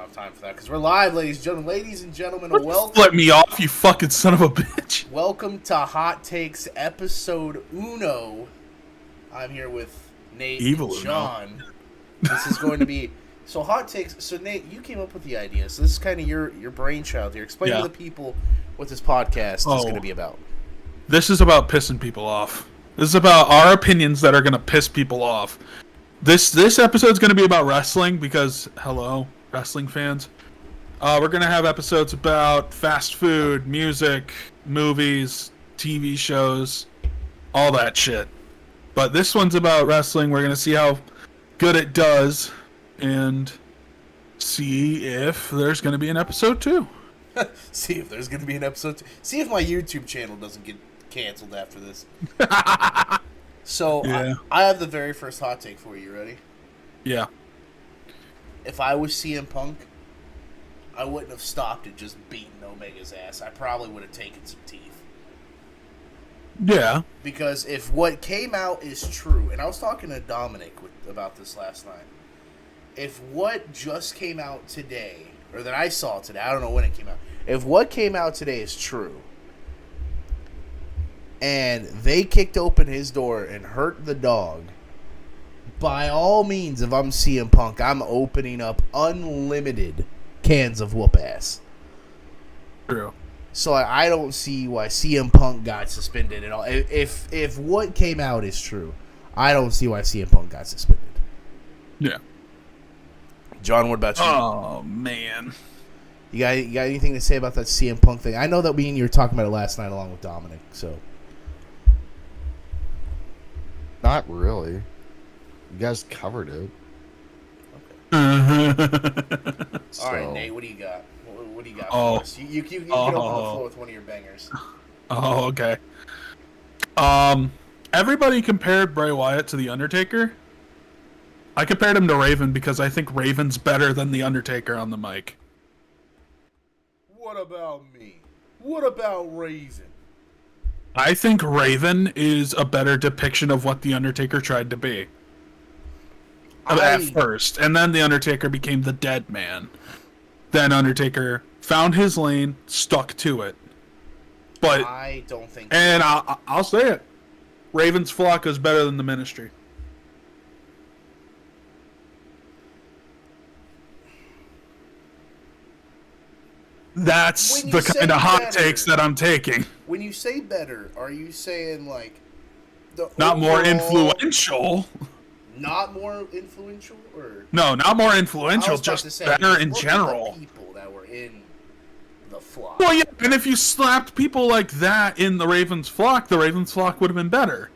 enough time for that because we're live, ladies and gentlemen. Ladies and gentlemen, Flip me off, you fucking son of a bitch. welcome to Hot Takes episode uno. I'm here with Nate Evil and John. This is going to be so Hot Takes. So Nate, you came up with the idea. So this is kind of your brainchild here. Explain to the people what this podcast is going to be about. This is about pissing people off. This is about our opinions that are going to piss people off. This episode is going to be about wrestling because, hello, wrestling fans. We're going to have episodes about fast food, music, movies, TV shows, all that shit. But this one's about wrestling. We're going to see how good it does and see if there's going to be an episode 2. See if there's going to be an episode 2. See if my YouTube channel doesn't get canceled after this. So, yeah. I have the very first hot take for you. Ready? Yeah. If I was CM Punk, I wouldn't have stopped at just beating Omega's ass. I probably would have taken some teeth. Yeah. Because if what came out is true, and I was talking to Dominic about this last night, if what just came out today, or that I saw today, I don't know when it came out, if what came out today is true, and they kicked open his door and hurt the dog, by all means, if I'm CM Punk, I'm opening up unlimited cans of whoop ass. True. So I don't see why CM Punk got suspended at all. If what came out is true, I don't see why CM Punk got suspended. Yeah. John, what about you? Oh, man. You got anything to say about that CM Punk thing? I know that me and you were talking about it last night along with Dominic, so... Not really. You guys covered it. Okay. All right, Nate, what do you got? What do you got for us? You can open the floor with one of your bangers. Oh, okay. Everybody compared Bray Wyatt to The Undertaker. I compared him to Raven because I think Raven's better than The Undertaker on the mic. What about me? What about Raven? I think Raven is a better depiction of what The Undertaker tried to be. At first. And then The Undertaker became the dead man. Then Undertaker found his lane, stuck to it. But I don't think... And I'll say it. Raven's flock is better than the Ministry. That's the kind of hot takes that I'm taking. When you say better, are you saying like not more influential? Not more influential, or no, not more influential. Just better in general. People that were in the flock. Well, yeah, and if you slapped people like that in the Ravens flock the Ravens flock would have been better.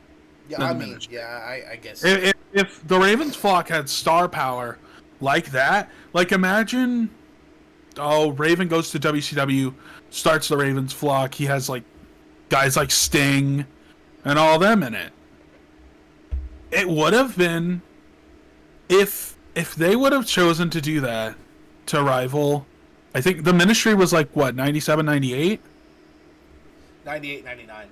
Yeah, I mean, yeah, I guess. If the Ravens flock had star power like that, like imagine. Oh, Raven goes to WCW, starts the Ravens flock. He has like guys like Sting and all them in it. It would have been if they would have chosen to do that to rival. I think the Ministry was like what, 97, 98? 98, 99.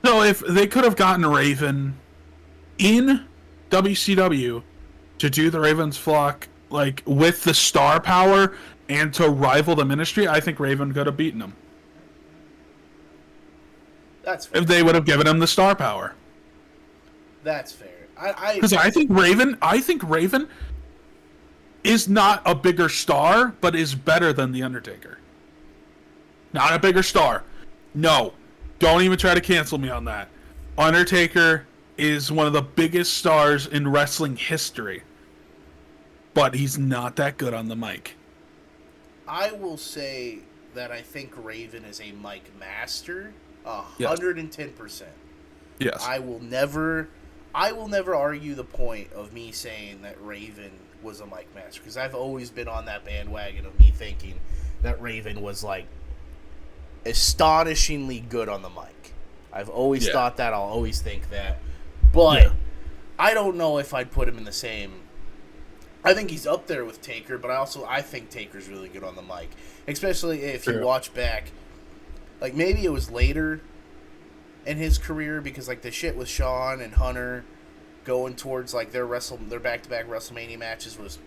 So if they could have gotten Raven in WCW to do the Ravens flock like with the star power and to rival the Ministry, I think Raven could have beaten him. That's fair. If they would have given him the star power. That's fair. Because I think Raven is not a bigger star, but is better than The Undertaker. Not a bigger star. No. Don't even try to cancel me on that. Undertaker is one of the biggest stars in wrestling history. But he's not that good on the mic. I will say that I think Raven is a mic master, 110%. Yes. I will never argue the point of me saying that Raven was a mic master, because I've always been on that bandwagon of me thinking that Raven was like astonishingly good on the mic. I've always thought that. I'll always think that. But I don't know if I'd put him in the same... I think he's up there with Taker, but I think Taker's really good on the mic. Especially if you watch back, like maybe it was later in his career, because like the shit with Shawn and Hunter going towards like their back-to-back WrestleMania matches was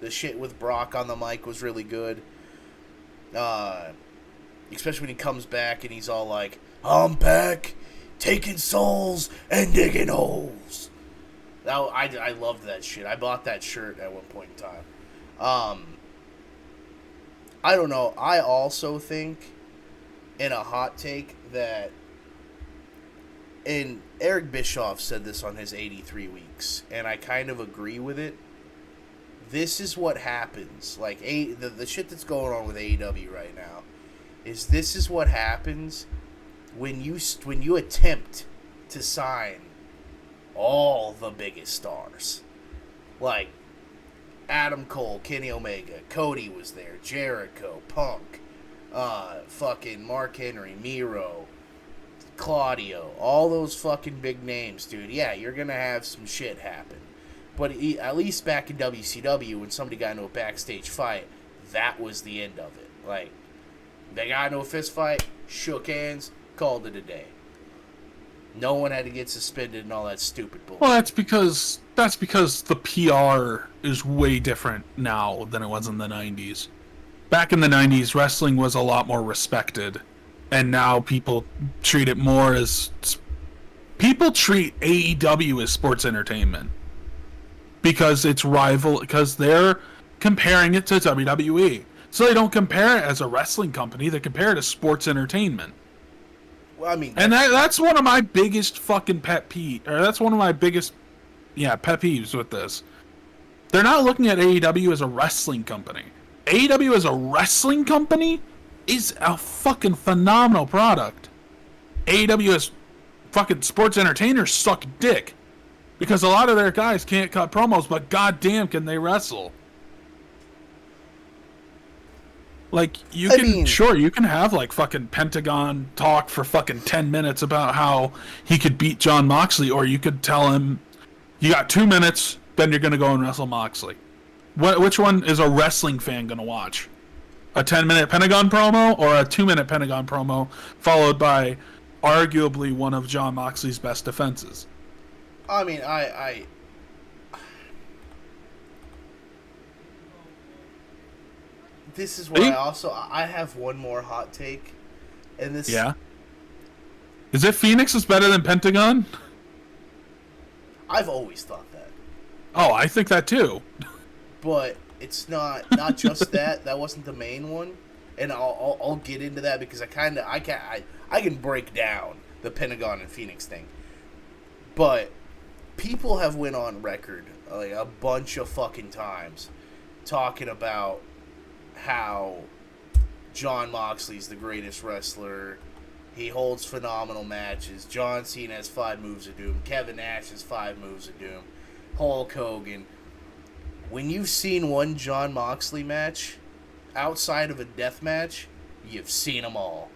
The shit with Brock on the mic was really good. Especially when he comes back and he's all like, "I'm back, taking souls and digging holes." I loved that shit. I bought that shirt at one point in time. I don't know. I also think, in a hot take, that, and Eric Bischoff said this on his 83 weeks, and I kind of agree with it. This is what happens. Like, the shit that's going on with AEW right now is this is what happens when you attempt to sign all the biggest stars. Like, Adam Cole, Kenny Omega, Cody was there, Jericho, Punk, fucking Mark Henry, Miro, Claudio, all those fucking big names, dude. Yeah, you're gonna have some shit happen. But at least back in WCW, when somebody got into a backstage fight, that was the end of it. Like, they got into a fist fight, shook hands, called it a day. No one had to get suspended and all that stupid bullshit. Well, that's because the PR is way different now than it was in the 90s. Back in the 90s, wrestling was a lot more respected, and now people treat it more as... People treat AEW as sports entertainment because it's because they're comparing it to WWE. So they don't compare it as a wrestling company, they compare it as sports entertainment. Well, I mean, and that's one of my biggest fucking pet peeves with this. They're not looking at AEW as a wrestling company. AEW as a wrestling company is a fucking phenomenal product. AEW as fucking sports entertainers suck dick. Because a lot of their guys can't cut promos, but goddamn can they wrestle. Like, you can have, like, fucking Pentagon talk for fucking 10 minutes about how he could beat Jon Moxley, or you could tell him, you got 2 minutes, then you're going to go and wrestle Moxley. Which one is a wrestling fan going to watch? A 10-minute Pentagon promo, or a 2-minute Pentagon promo, followed by arguably one of Jon Moxley's best defenses? I mean, this is where I have one more hot take, and this... Yeah? Is it Phoenix is better than Pentagon? I've always thought that. Oh, I think that too. But it's not just that. That wasn't the main one, and I'll get into that because I can break down the Pentagon and Phoenix thing. But people have went on record like a bunch of fucking times talking about how Jon Moxley's the greatest wrestler. He holds phenomenal matches. John Cena has 5 moves of doom. Kevin Nash has 5 moves of doom. Hulk Hogan. When you've seen one Jon Moxley match, outside of a death match, you've seen them all.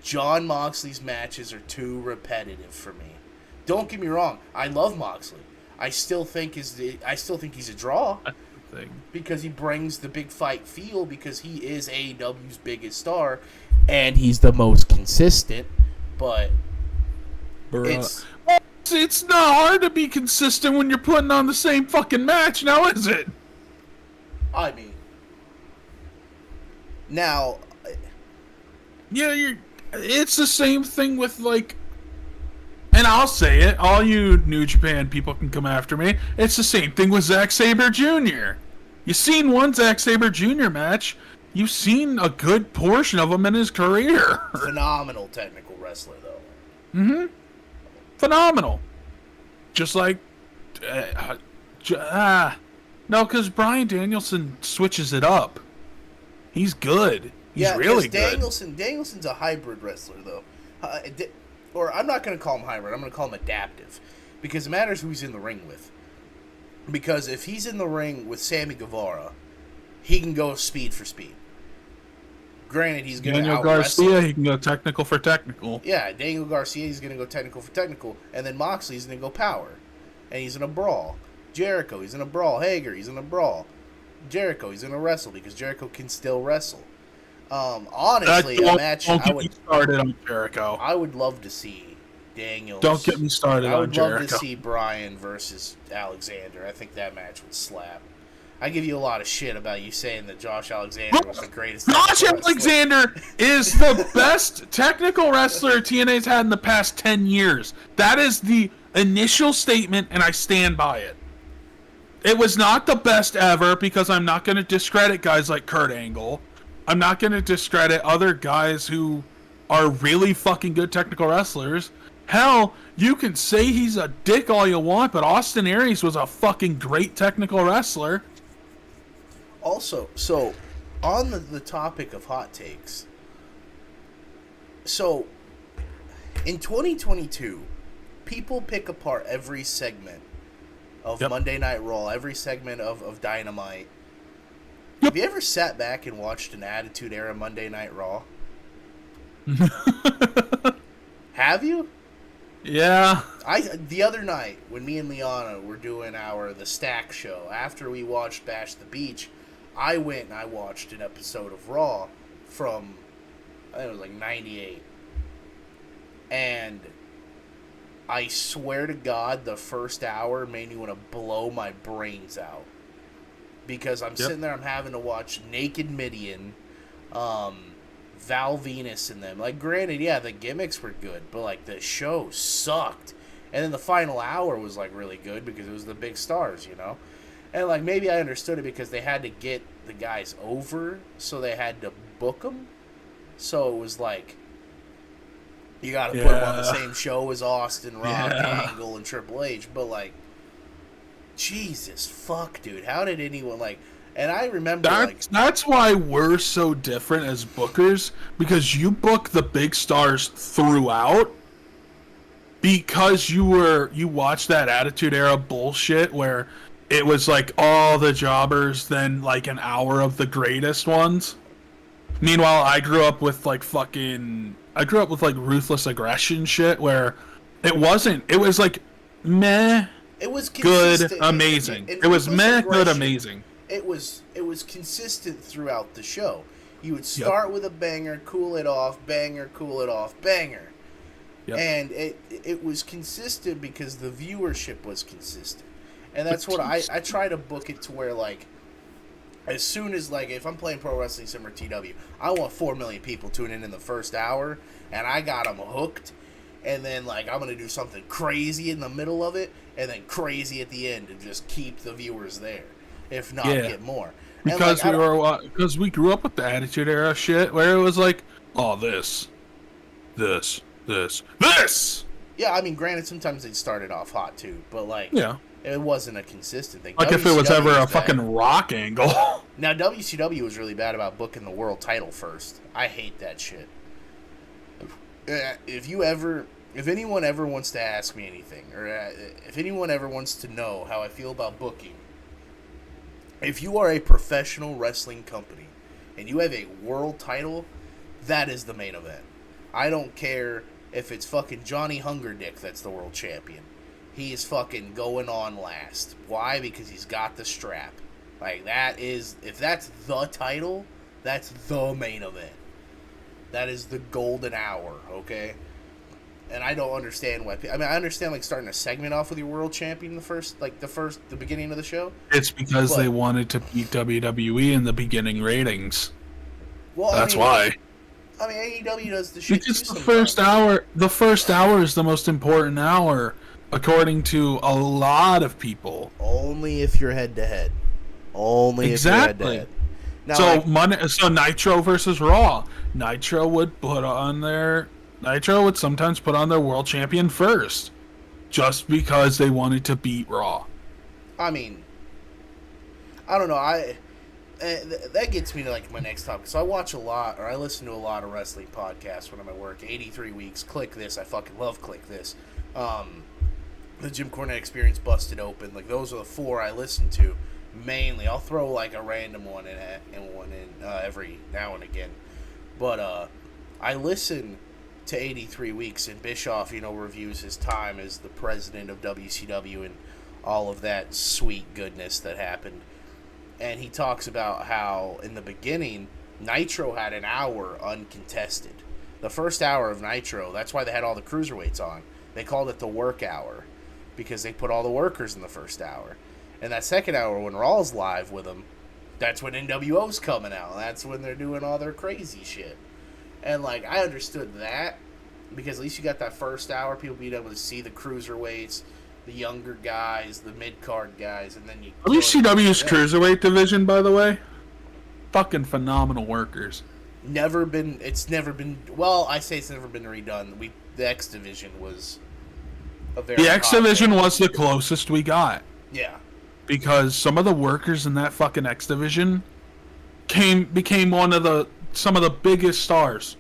Jon Moxley's matches are too repetitive for me. Don't get me wrong, I love Moxley. I still think he's a draw. Because he brings the big fight feel, because he is AEW's biggest star, and he's the most consistent, but it's not hard to be consistent when you're putting on the same fucking match, now is it? I mean, now... Yeah, it's the same thing with, like... And I'll say it, all you New Japan people can come after me. It's the same thing with Zack Sabre Jr. You've seen one Zack Sabre Jr. match. You've seen a good portion of him in his career. Phenomenal technical wrestler, though. Mm-hmm. Phenomenal. Just like... no, because Bryan Danielson switches it up. He's good. He's really good. Danielson's a hybrid wrestler, though. Or I'm not going to call him hybrid. I'm going to call him adaptive. Because it matters who he's in the ring with. Because if he's in the ring with Sammy Guevara, he can go speed for speed. Granted, he's going to Daniel Garcia, he can go technical for technical. Yeah, Daniel Garcia, he's going to go technical for technical. And then Moxley's going to go power. And he's in a brawl. Jericho, he's in a brawl. Hager, he's in a brawl. Jericho, he's in a wrestle because Jericho can still wrestle. Honestly, a match get me started on Jericho. I would love to see Daniels. Don't get me started on Jericho. I would love to see Bryan versus Alexander. I think that match would slap. I give you a lot of shit about you saying that Josh Alexander was the greatest. Josh technical wrestler. Alexander is the best technical wrestler TNA's had in the past 10 years. That is the initial statement, and I stand by it. It was not the best ever, because I'm not going to discredit guys like Kurt Angle. I'm not going to discredit other guys who are really fucking good technical wrestlers. Hell, you can say he's a dick all you want, but Austin Aries was a fucking great technical wrestler. Also, so on the topic of hot takes, so in 2022, people pick apart every segment of Monday Night Raw, every segment of Dynamite. Have you ever sat back and watched an Attitude Era Monday Night Raw? Have you? Yeah. The other night, when me and Liana were doing the Stack show, after we watched Bash the Beach, I went and I watched an episode of Raw from, I think it was like 98. And I swear to God, the first hour made me want to blow my brains out. Because I'm sitting there, I'm having to watch Naked Midian, Val Venus and them. Like, granted, yeah, the gimmicks were good, but, like, the show sucked. And then the final hour was, like, really good because it was the big stars, you know? And, like, maybe I understood it because they had to get the guys over, so they had to book them. So it was like, you got to put them on the same show as Austin, Rock, Angle, and Triple H. But, like, Jesus fuck, dude. How did anyone, like... And I remember, that's why we're so different as bookers, because you book the big stars throughout, because you watched that Attitude Era bullshit where it was like all the jobbers, then like an hour of the greatest ones. Meanwhile, I grew up with like Ruthless Aggression shit where it was like meh, it was good, amazing. It was meh, good, amazing. It was consistent throughout the show. You would start with a banger, cool it off, banger, cool it off, banger. Yep. And it was consistent because the viewership was consistent. And that's what I try to book it to where, like, as soon as, like, if I'm playing Pro Wrestling Simmer TW, I want 4 million people tuning in the first hour, and I got them hooked. And then, like, I'm going to do something crazy in the middle of it, and then crazy at the end to just keep the viewers there. If not, get more. Because because we grew up with the Attitude Era shit, where it was like, oh, this. Yeah, I mean, granted, sometimes they started off hot too, but like, it wasn't a consistent thing. Like WCW, if it was ever a fucking Rock Angle. Now, WCW was really bad about booking the world title first. I hate that shit. If anyone ever wants to ask me anything, or if anyone ever wants to know how I feel about booking. If you are a professional wrestling company and you have a world title, that is the main event. I don't care if it's fucking Johnny Hungerdick that's the world champion. He is fucking going on last. Why? Because he's got the strap. Like, if that's the title, that's the main event. That is the golden hour, okay? And I don't understand why. I mean, I understand like starting a segment off with your world champion the beginning of the show. It's because they wanted to beat WWE in the beginning ratings. Well, that's why. I mean, AEW does the shit. Because the first hour is the most important hour, according to a lot of people. Only if you're head to head. Only if you're head to head. Now, so Nitro versus Raw. Nitro would sometimes put on their world champion first, just because they wanted to beat Raw. I mean, I don't know. That gets me to like my next topic. So I listen to a lot of wrestling podcasts when I'm at work. 83 Weeks, Click This. I fucking love Click This. The Jim Cornette Experience, Busted Open. Like, those are the 4 I listen to mainly. I'll throw like a random one in every now and again, but I listen to 83 Weeks, and Bischoff, reviews his time as the president of WCW and all of that sweet goodness that happened. And he talks about how in the beginning Nitro had an hour uncontested. The first hour of Nitro, that's why they had all the cruiserweights on. They called it the work hour because they put all the workers in the first hour. And that second hour when Raw's live with them, that's when NWO's coming out. That's when they're doing all their crazy shit. And, like, I understood that because at least you got that first hour, people being able to see the cruiserweights, the younger guys, the mid-card guys, and then you... WCW's Cruiserweight division, by the way, fucking phenomenal workers. It's never been, well, I say it's never been redone. The X Division was a very... The X Division was the closest we got. Yeah. Because some of the workers in that fucking X Division became some of the biggest stars.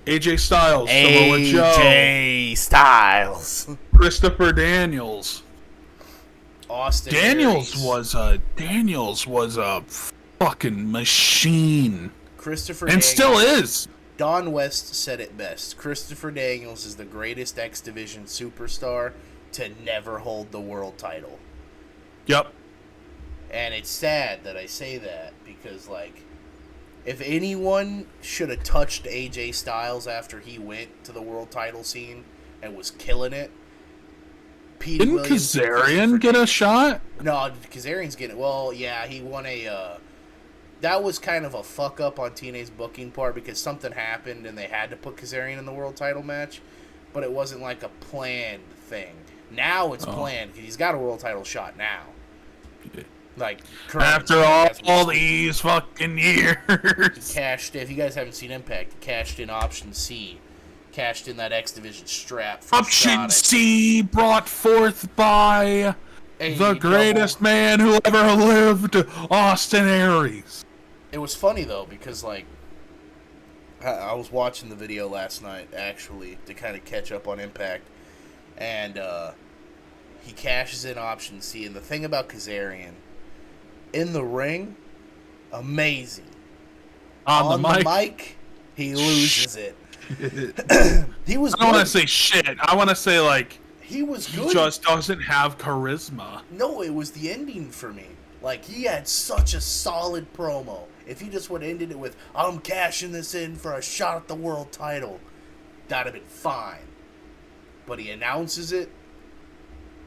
AJ Styles, Samoa Joe, AJ Styles, Christopher Daniels. Austin Daniels Aries. was a fucking machine. Christopher and Daniels, still is. Don West said it best. Christopher Daniels is the greatest X Division superstar to never hold the world title. Yep. And it's sad that I say that because, like, if anyone should have touched AJ Styles after he went to the world title scene and was killing it, Didn't Kazarian get a shot? No, Kazarian's getting... Well, yeah, he won a... that was kind of a fuck-up on TNA's booking part because something happened and they had to put Kazarian in the world title match, but it wasn't like a planned thing. Now it's planned because he's got a world title shot now. Like, after all these fucking years. Cashed in. If you guys haven't seen Impact, cashed in Option C. Cashed in that X Division strap. Option C brought forth by the greatest man who ever lived, Austin Aries. It was funny, though, because, like, I was watching the video last night, actually, to kind of catch up on Impact. And he cashes in Option C. And the thing about Kazarian, in the ring, amazing. On the mic, he loses it. He was. I don't want to say shit. I want to say, like, he was good. He just doesn't have charisma. No, it was the ending for me. Like, he had such a solid promo. If he just would have ended it with, I'm cashing this in for a shot at the world title, that'd have been fine. But he announces it.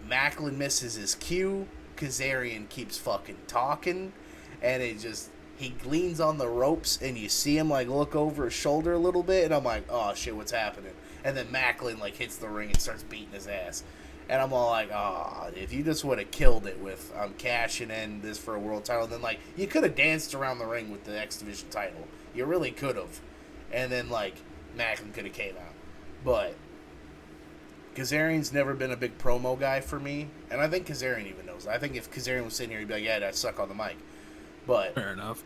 Macklin misses his cue. Kazarian keeps fucking talking. And it just... He leans on the ropes, and you see him, like, look over his shoulder a little bit, and I'm like, oh, shit, what's happening? And then Macklin, like, hits the ring and starts beating his ass. And I'm all like, oh, if you just would have killed it with, I'm cashing in this for a world title, then, like, you could have danced around the ring with the X Division title. You really could have. And then, like, Macklin could have came out. But Kazarian's never been a big promo guy for me, and I think Kazarian even knows. I think if Kazarian was sitting here, he'd be like, yeah, I suck on the mic. But fair enough.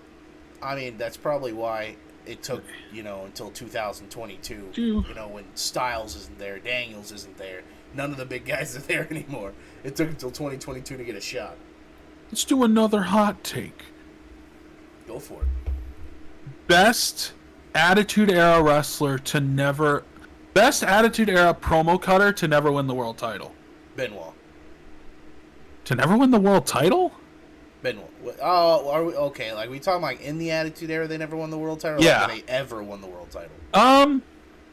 I mean, that's probably why it took, until 2022. When Styles isn't there, Daniels isn't there, none of the big guys are there anymore. It took until 2022 to get a shot. Let's do another hot take. Go for it. Best Attitude Era wrestler to never... Best Attitude Era promo cutter to never win the world title. Benoit. To never win the world title? Benoit. Oh, are we okay? Like, we talking like in the Attitude Era they never won the world title? Yeah. Or like, they ever won the world title?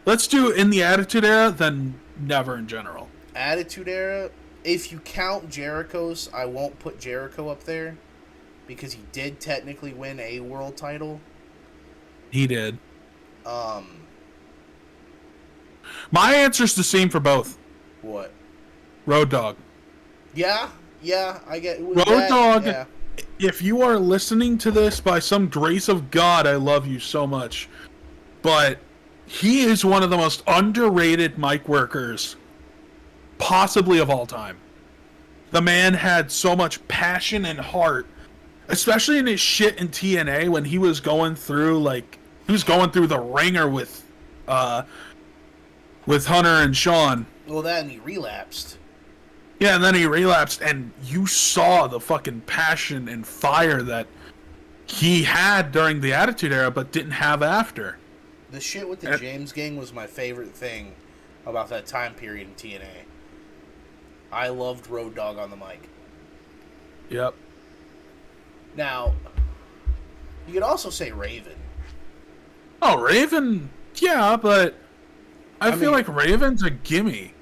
Let's do in the Attitude Era, then never in general. Attitude Era. If you count Jericho's, I won't put Jericho up there because he did technically win a world title. He did. My answer's the same for both. What? Road Dogg. Yeah, I get Road Dogg. Yeah. If you are listening to this by some grace of God, I love you so much. But he is one of the most underrated mic workers possibly of all time. The man had so much passion and heart, especially in his shit in TNA when he was going through the ringer with Hunter and Sean. Well, that and he relapsed. Yeah, and then he relapsed, and you saw the fucking passion and fire that he had during the Attitude Era, but didn't have after. The shit with the James Gang was my favorite thing about that time period in TNA. I loved Road Dogg on the mic. Yep. Now, you could also say Raven. Oh, Raven, yeah, but I feel like Raven's a gimme.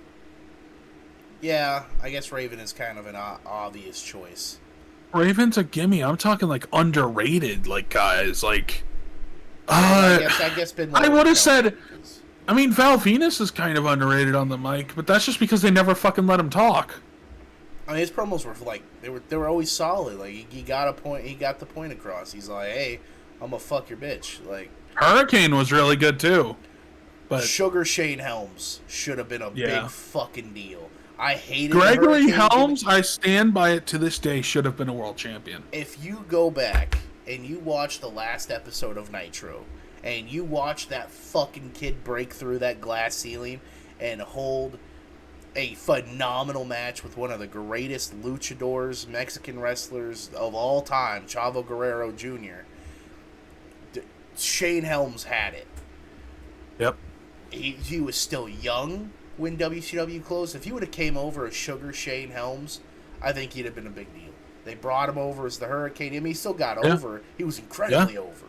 Yeah, I guess Raven is kind of an obvious choice. Raven's a gimme. I'm talking like underrated, like guys, like. I guess Ben I Lowe would have counts said. because- I mean, Val Venus is kind of underrated on the mic, but that's just because they never fucking let him talk. I mean, his promos were like they were always solid. Like he got a point. He got the point across. He's like, "Hey, I'm gonna fuck your bitch." Like Hurricane was really good too, but Sugar Shane Helms should have been a Yeah. big fucking deal. I hated Gregory Hurricane Helms, I stand by it to this day, should have been a world champion. If you go back and you watch the last episode of Nitro, and you watch that fucking kid break through that glass ceiling and hold a phenomenal match with one of the greatest luchadors, Mexican wrestlers of all time, Chavo Guerrero Jr., Shane Helms had it. Yep. He was still young when WCW closed. If he would have came over as Sugar Shane Helms, I think he'd have been a big deal. They brought him over as the Hurricane. I mean, he still got over. He was incredibly over.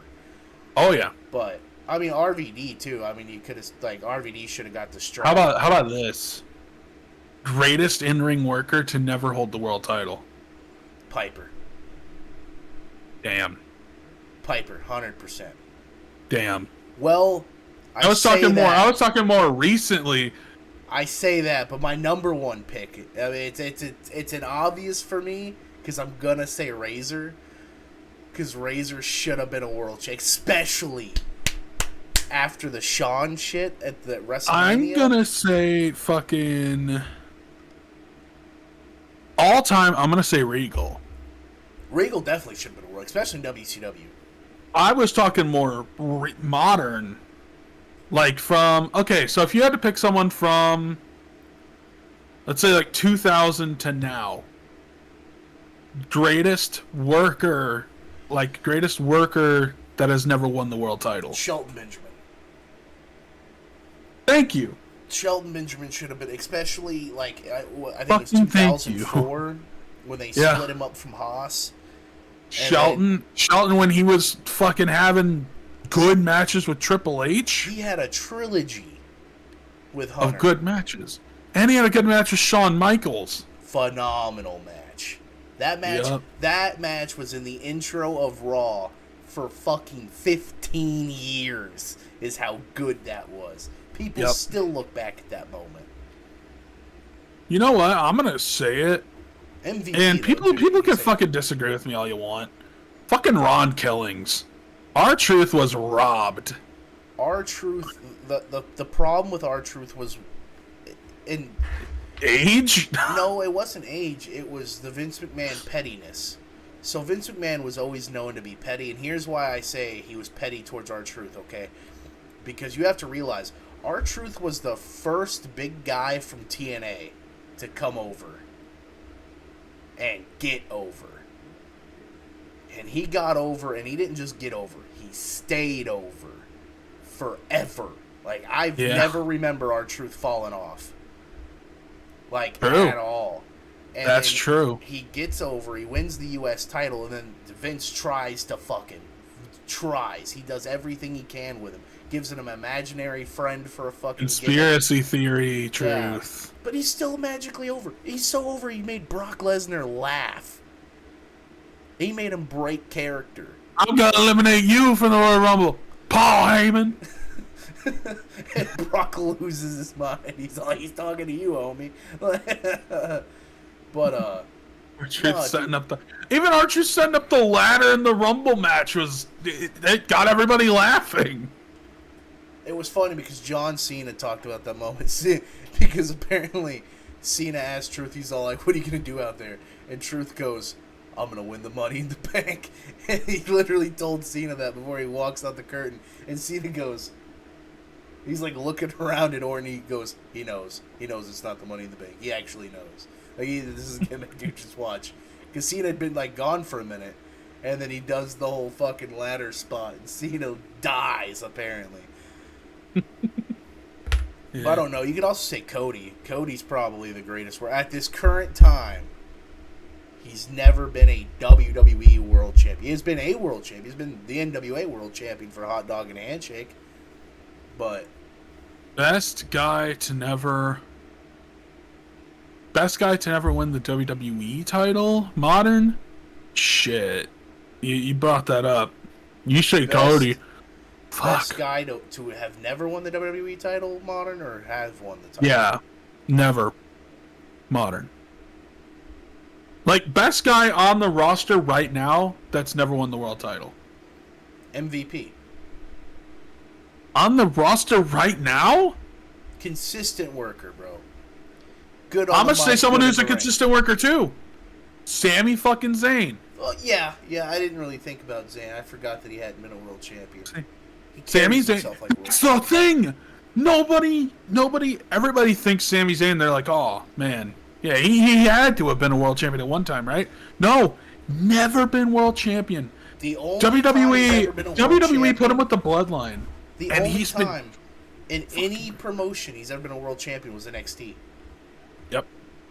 Oh yeah. But I mean, RVD too. I mean, you could have RVD should have got the strap. How about this? Greatest in-ring worker to never hold the world title. Piper? Damn. Piper, 100%. Damn. Well, I was talking more recently. I say that, but my number one pick. I mean, it's an obvious for me because I'm gonna say Razor. Because Razor should have been a world champ, especially after the Shawn shit at the WrestleMania. I'm gonna say fucking all time. I'm gonna say Regal. Regal definitely should have been a world, especially in WCW. I was talking more modern, like from so if you had to pick someone from, let's say like 2000 to now, greatest worker that has never won the world title. Shelton Benjamin. Thank you. Shelton Benjamin should have been, especially like I think Fucking it was 2004 when they Yeah. split him up from Haas. Shelton when he was fucking having good matches with Triple H He had a trilogy with Hunter. of good matches, and he had a good match with Shawn Michaels. Phenomenal match. That match was in the intro of Raw for fucking 15 years. Is how good that was. People still look back at that moment. You know what? I'm gonna say it. MVP, And though, people too, can say fucking disagree with me all you want. Fucking Ron Killings. R-Truth was robbed. R-Truth. The problem with R-Truth was, in Age? no, it wasn't age. It was the Vince McMahon pettiness. So Vince McMahon was always known to be petty, and here's why I say he was petty towards R-Truth. Okay, because you have to realize R-Truth was the first big guy from TNA to come over and get over. And he got over, and he didn't just get over. He stayed over forever. Like, I've never remember R-Truth falling off. Like, True. at all. And That's then true. He gets over, he wins the U.S. title, and then Vince tries to fuck him. He does everything he can with him. Gives him an imaginary friend for a fucking Conspiracy theory, Yeah. truth. But he's still magically over. He's so over he made Brock Lesnar laugh. He made him break character. I'm gonna eliminate you from the Royal Rumble. Paul Heyman. And Brock loses his mind. He's talking to you, homie. But R-Truth setting up even R-Truth setting up the ladder in the Rumble match it got everybody laughing. it was funny because John Cena talked about that moment because apparently Cena asked Truth, he's all like, "What are you gonna do out there?" And Truth goes, "I'm gonna win the Money in the Bank." And he literally told Cena that before he walks out the curtain. And Cena goes, he's like looking around at Orton. He goes, he knows it's not the Money in the Bank. He actually knows. Like, this is a gimmick, dude. Just watch. Because Cena had been like gone for a minute, and then he does the whole fucking ladder spot, and Cena dies apparently. But I don't know. You could also say Cody. Cody's probably the greatest. Where at this current time, he's never been a WWE World Champion. He has been a World Champion. He's been the NWA World Champion for Hot Dog and Handshake. But Best guy to never win the WWE title, modern, Shit. You brought that up. You say Best- Cody. Best Fuck. guy to have never won the WWE title modern or have won the title? Yeah. Never. Modern. Like, best guy on the roster right now that's never won the world title. MVP. On the roster right now? Consistent worker, bro. Good. I'm on the gonna say mic, someone good who's in a the ring. consistent worker too. Sammy fucking Zayn. Well, yeah. I didn't really think about Zayn. I forgot that he hadn't been a world champion. He Sami carries Zayn. himself like a world It's the thing. Everybody thinks Sami Zayn. They're like, oh man, yeah, he had to have been a world champion at one time, right? No, never been world champion. The only time he's ever been a world WWE champion- put him with the Bloodline. The and only he's been- time in any promotion he's ever been a world champion was NXT. Yep.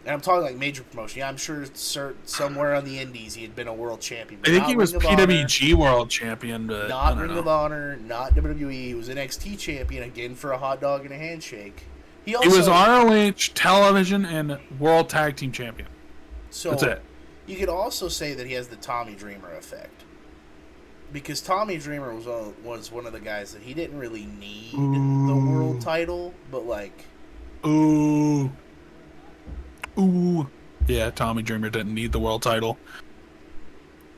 And I'm talking like major promotion. Yeah, I'm sure somewhere on the Indies he had been a world champion. I but think not he was Ring of Honor, PWG world champion, but I not don't Ring know. of Honor, not WWE. He was NXT champion again for a hot dog and a handshake. He He also was ROH television and world tag team champion. so That's it. you could also say that he has the Tommy Dreamer effect. Because Tommy Dreamer was one of the guys that he didn't really need the world title, but like Ooh. Yeah, Tommy Dreamer didn't need the world title.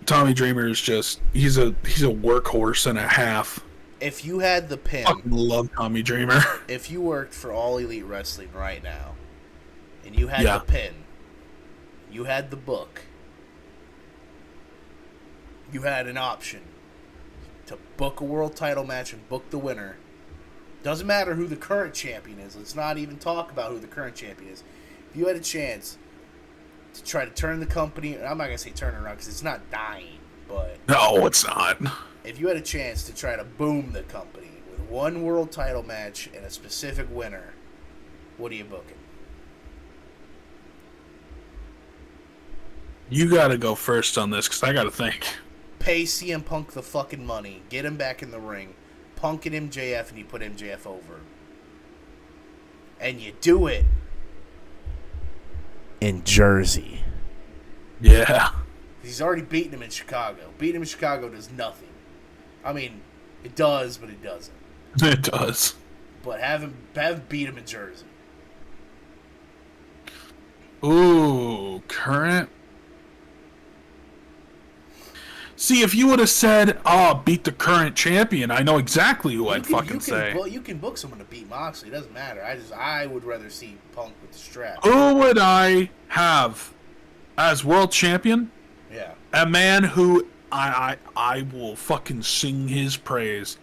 Tommy Dreamer is just he's a workhorse and a half. if you had the pin, Fucking love Tommy Dreamer. if you worked for All Elite Wrestling right now, and you had Yeah. the pin, you had the book, you had an option to book a world title match and book the winner. Doesn't matter who the current champion is. Let's not even talk about who the current champion is. If you had a chance to try to turn the company, I'm not going to say turn it around because it's not dying, but No, it's not. if you had a chance to try to boom the company with one world title match and a specific winner, what are you booking? You gotta go first on this because I gotta think. Pay CM Punk the fucking money, get him back in the ring, Punk and MJF, and you put MJF over. And you do it in Jersey. Yeah. He's already beaten him in Chicago. Beating him in Chicago does nothing. I mean, it does, but it doesn't. It does. But have him beat him in Jersey. Ooh, current. See, if you would have said, "Oh, beat the current champion," I know exactly who I'd fucking say. You can book someone to beat Moxley. It doesn't matter. I would rather see Punk with the strap. Who would I have as world champion? Yeah. A man who I will fucking sing his praise.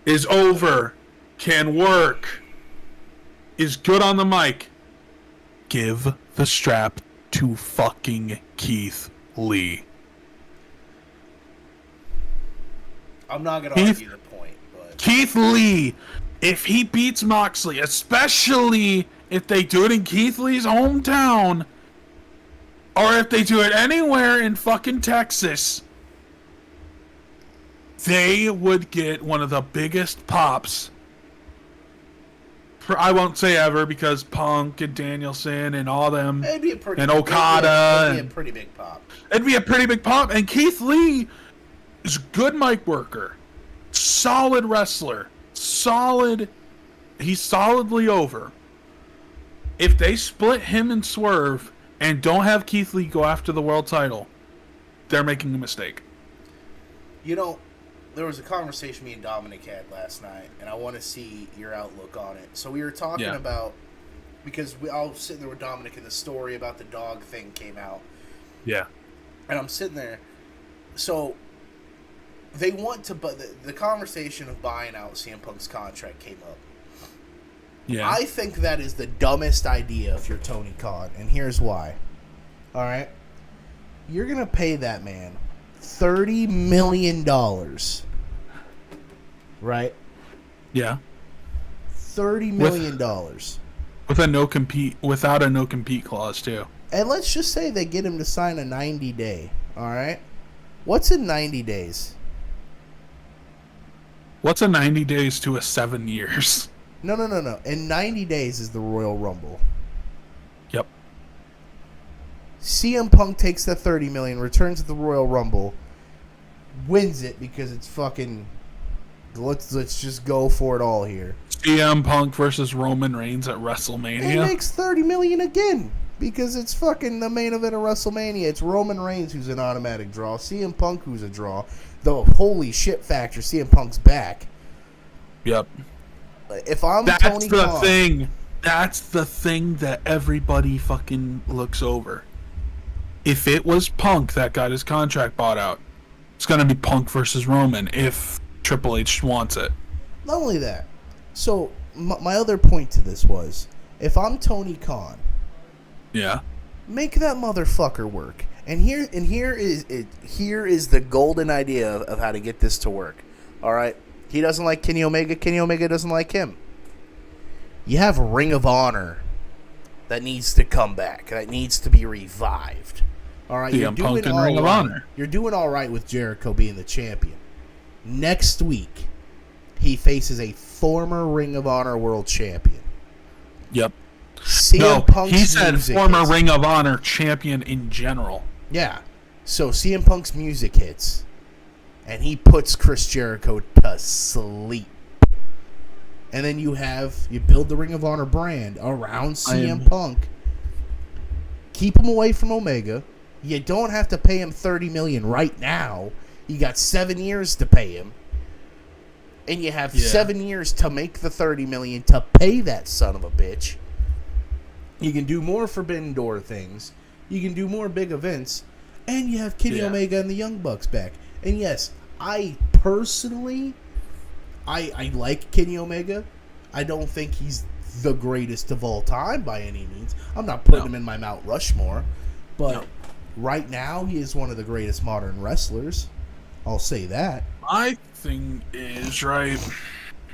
Is over, can work, is good on the mic. Give the strap to fucking Keith Lee. I'm not going to Keith- argue the point, but Keith Lee, if he beats Moxley, especially if they do it in Keith Lee's hometown, or if they do it anywhere in fucking Texas, they would get one of the biggest pops. I won't say ever because Punk and Danielson and all them. it'd be a pretty And Okada It'd be and- a pretty big pop. It'd be a pretty big pop. And Keith Lee is a good mic worker, solid wrestler, he's solidly over. If they split him and Swerve and don't have Keith Lee go after the world title, they're making a mistake. You know, there was a conversation me and Dominic had last night, and I want to see your outlook on it. So we were talking Yeah. about, because I was sitting there with Dominic and the story about the dog thing came out, Yeah. and I'm sitting there. So they want to, but the conversation of buying out CM Punk's contract came up. Yeah. I think that is the dumbest idea if you're Tony Khan, and here's why. All right, you're gonna pay that man $30 million, right? yeah. $30 million. Without a no compete clause too. And let's just say they get him to sign a 90-day, all right? What's in 90 days? What's a 90 days to a 7 years? No. In 90 days is the Royal Rumble. Yep. CM Punk takes the $30 million, returns at the Royal Rumble, wins it because it's fucking. Let's just go for it all here. CM Punk versus Roman Reigns at WrestleMania. He makes $30 million again because it's fucking the main event of WrestleMania. It's Roman Reigns who's an automatic draw, CM Punk who's a draw. The holy shit factor, CM Punk's back. Yep. If I'm That's Tony the Khan, thing. That's the thing that everybody fucking looks over. If it was Punk that got his contract bought out, it's gonna be Punk versus Roman if Triple H wants it. not only that. So my other point to this was, if I'm Tony Khan, Yeah. make that motherfucker work. And here is the golden idea of how to get this to work. All right, he doesn't like Kenny Omega. Kenny Omega doesn't like him. You have Ring of Honor that needs to come back. That needs to be revived. All right, CM Punk and Ring of Honor. You're doing all right with Jericho being the champion. Next week, he faces a former Ring of Honor World Champion. Yep. CM Punk's he said music former hits. Ring of Honor champion in general. Yeah. So CM Punk's music hits, and he puts Chris Jericho to sleep. And then you build the Ring of Honor brand around CM Punk. Keep him away from Omega. You don't have to pay him $30 million right now. You got 7 years to pay him. And you have 7 years to make the $30 million to pay that son of a bitch. You can do more Forbidden Door things. You can do more big events. And you have Kenny Omega and the Young Bucks back. And yes, I personally, I like Kenny Omega. I don't think he's the greatest of all time by any means. I'm not putting him in my Mount Rushmore. But right now, he is one of the greatest modern wrestlers. I'll say that. My thing is, right,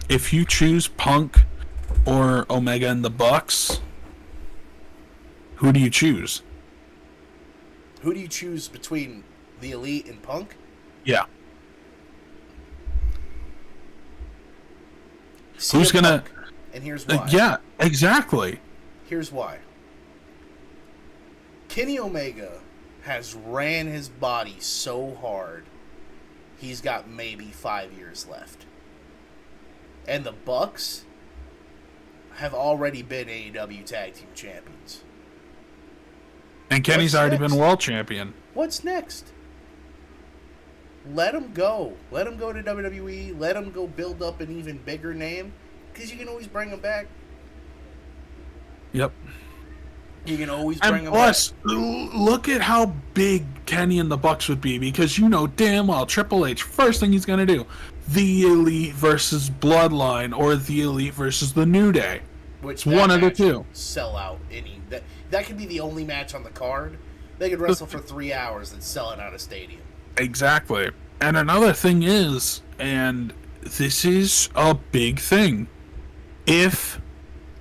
if you choose Punk or Omega and the Bucks, who do you choose? Who do you choose between the Elite and Punk? Yeah. Who's gonna? And here's why. Yeah, exactly. Here's why. Kenny Omega has ran his body so hard, he's got maybe 5 years left. And the Bucks have already been AEW Tag Team Champions. And Kenny's already been world champion. What's next? Let him go. Let him go to WWE. Let him go build up an even bigger name. Because you can always bring him back. Yep. You can always bring him plus, back. Look at how big Kenny and the Bucks would be. Because you know damn well Triple H, first thing he's going to do, the Elite versus Bloodline or the Elite versus the New Day. Which one of the two. Sell out any. That could be the only match on the card. They could wrestle for 3 hours and sell it out of stadium. Exactly. And another thing is, and this is a big thing, if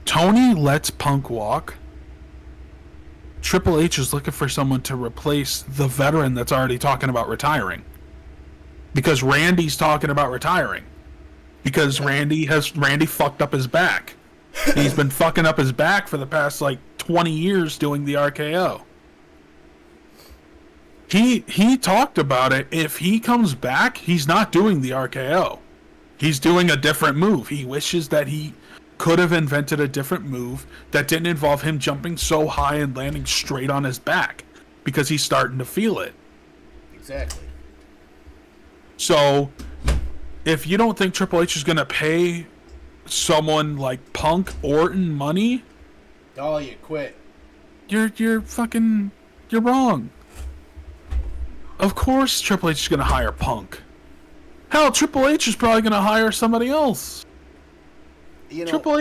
Tony lets Punk walk, Triple H is looking for someone to replace the veteran that's already talking about retiring. Because Randy's talking about retiring. Because Randy fucked up his back. He's been fucking up his back for the past 20 years doing the RKO. He talked about it. If he comes back, he's not doing the RKO. He's doing a different move. He wishes that he could have invented a different move that didn't involve him jumping so high and landing straight on his back, because he's starting to feel it. Exactly. So, if you don't think Triple H is going to pay someone like Punk Orton money, oh, you quit. You're wrong. Of course Triple H is going to hire Punk. Hell, Triple H is probably going to hire somebody else. You know, Triple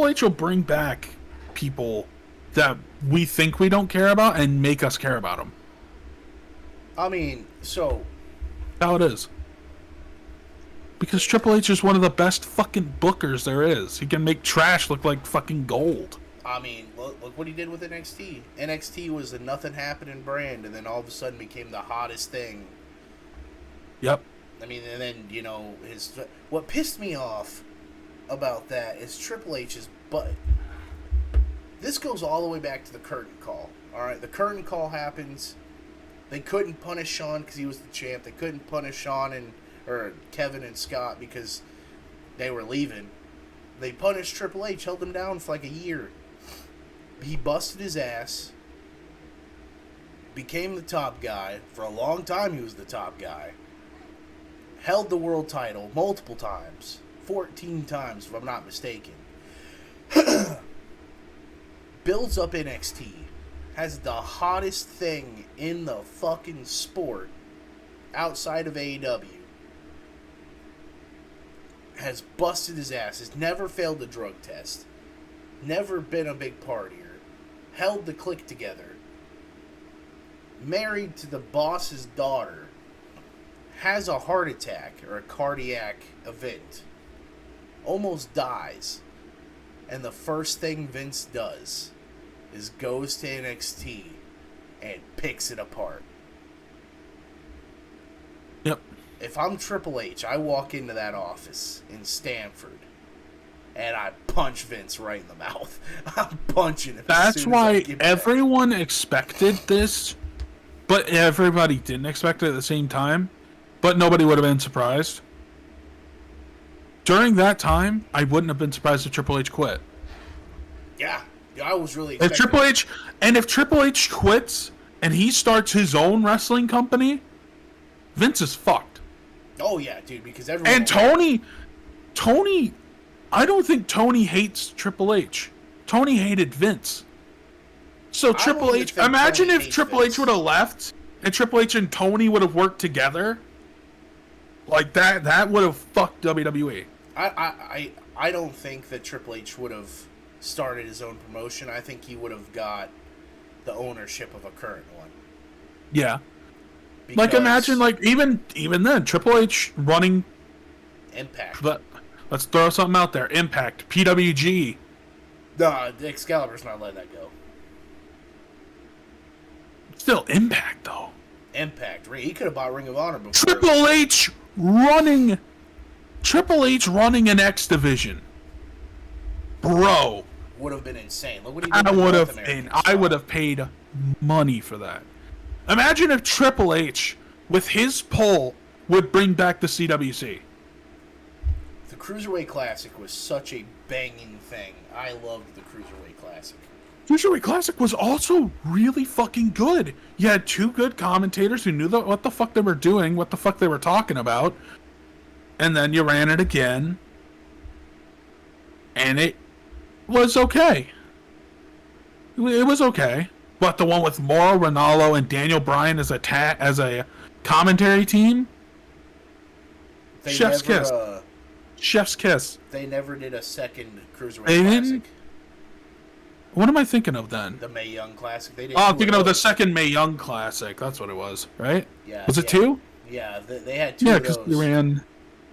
H will bring back people that we think we don't care about and make us care about them. I mean, so How it is. Because Triple H is one of the best fucking bookers there is. He can make trash look like fucking gold. I mean, look what he did with NXT. NXT was a nothing happening brand, and then all of a sudden became the hottest thing. Yep. I mean, and then, what pissed me off about that is Triple H's butt. this goes all the way back to the curtain call. All right, the curtain call happens. They couldn't punish Shawn because he was the champ. They couldn't punish or Kevin and Scott because they were leaving. They punished Triple H, held him down for like a year. He busted his ass, became the top guy. For a long time, he was the top guy. Held the world title multiple times. 14 times, if I'm not mistaken. Builds up NXT. Has the hottest thing in the fucking sport outside of AEW. Has busted his ass. Has never failed a drug test. Never been a big partier. Held the clique together. Married to the boss's daughter. Has a heart attack or a cardiac event. Almost dies. And the first thing Vince does is goes to NXT and picks it apart. Yep. If I'm Triple H, I walk into that office in Stamford and I punch Vince right in the mouth. I'm punching him. That's why everyone expected this, but everybody didn't expect it at the same time. But nobody would have been surprised. During that time, I wouldn't have been surprised if Triple H quit. Yeah, I was really If Triple H quits and he starts his own wrestling company, Vince is fucked. Oh yeah, dude, because everyone. And Tony, I don't think Tony hates Triple H. Tony hated Vince. So Triple H, imagine if Triple H would have left and Triple H and Tony would have worked together. Like that would have fucked WWE. I don't think that Triple H would have started his own promotion. I think he would have got the ownership of a current one. Yeah. Like imagine even then Triple H running Impact. But let's throw something out there. Impact, PWG. No, Excalibur's not letting that go. Still Impact though. Impact. He could have bought Ring of Honor before. Triple H running an X Division. Bro. Would have been insane. Look what he did. I would have paid money for that. Imagine if Triple H, with his pull, would bring back the CWC. The Cruiserweight Classic was such a banging thing. I loved the Cruiserweight Classic. Cruiserweight Classic was also really fucking good. You had two good commentators who knew what the fuck they were doing, what the fuck they were talking about, and then you ran it again, and it was okay. It was okay. But the one with Mauro Ranallo and Daniel Bryan as a commentary team, chef's kiss. Chef's kiss. They never did a second Cruiserweight They Classic. didn't? What am I thinking of then? The Mae Young Classic. They did. Oh, I'm thinking of the second Mae Young Classic. That's what it was, right? Yeah. Was it two? Yeah, they had two. Yeah, of those. because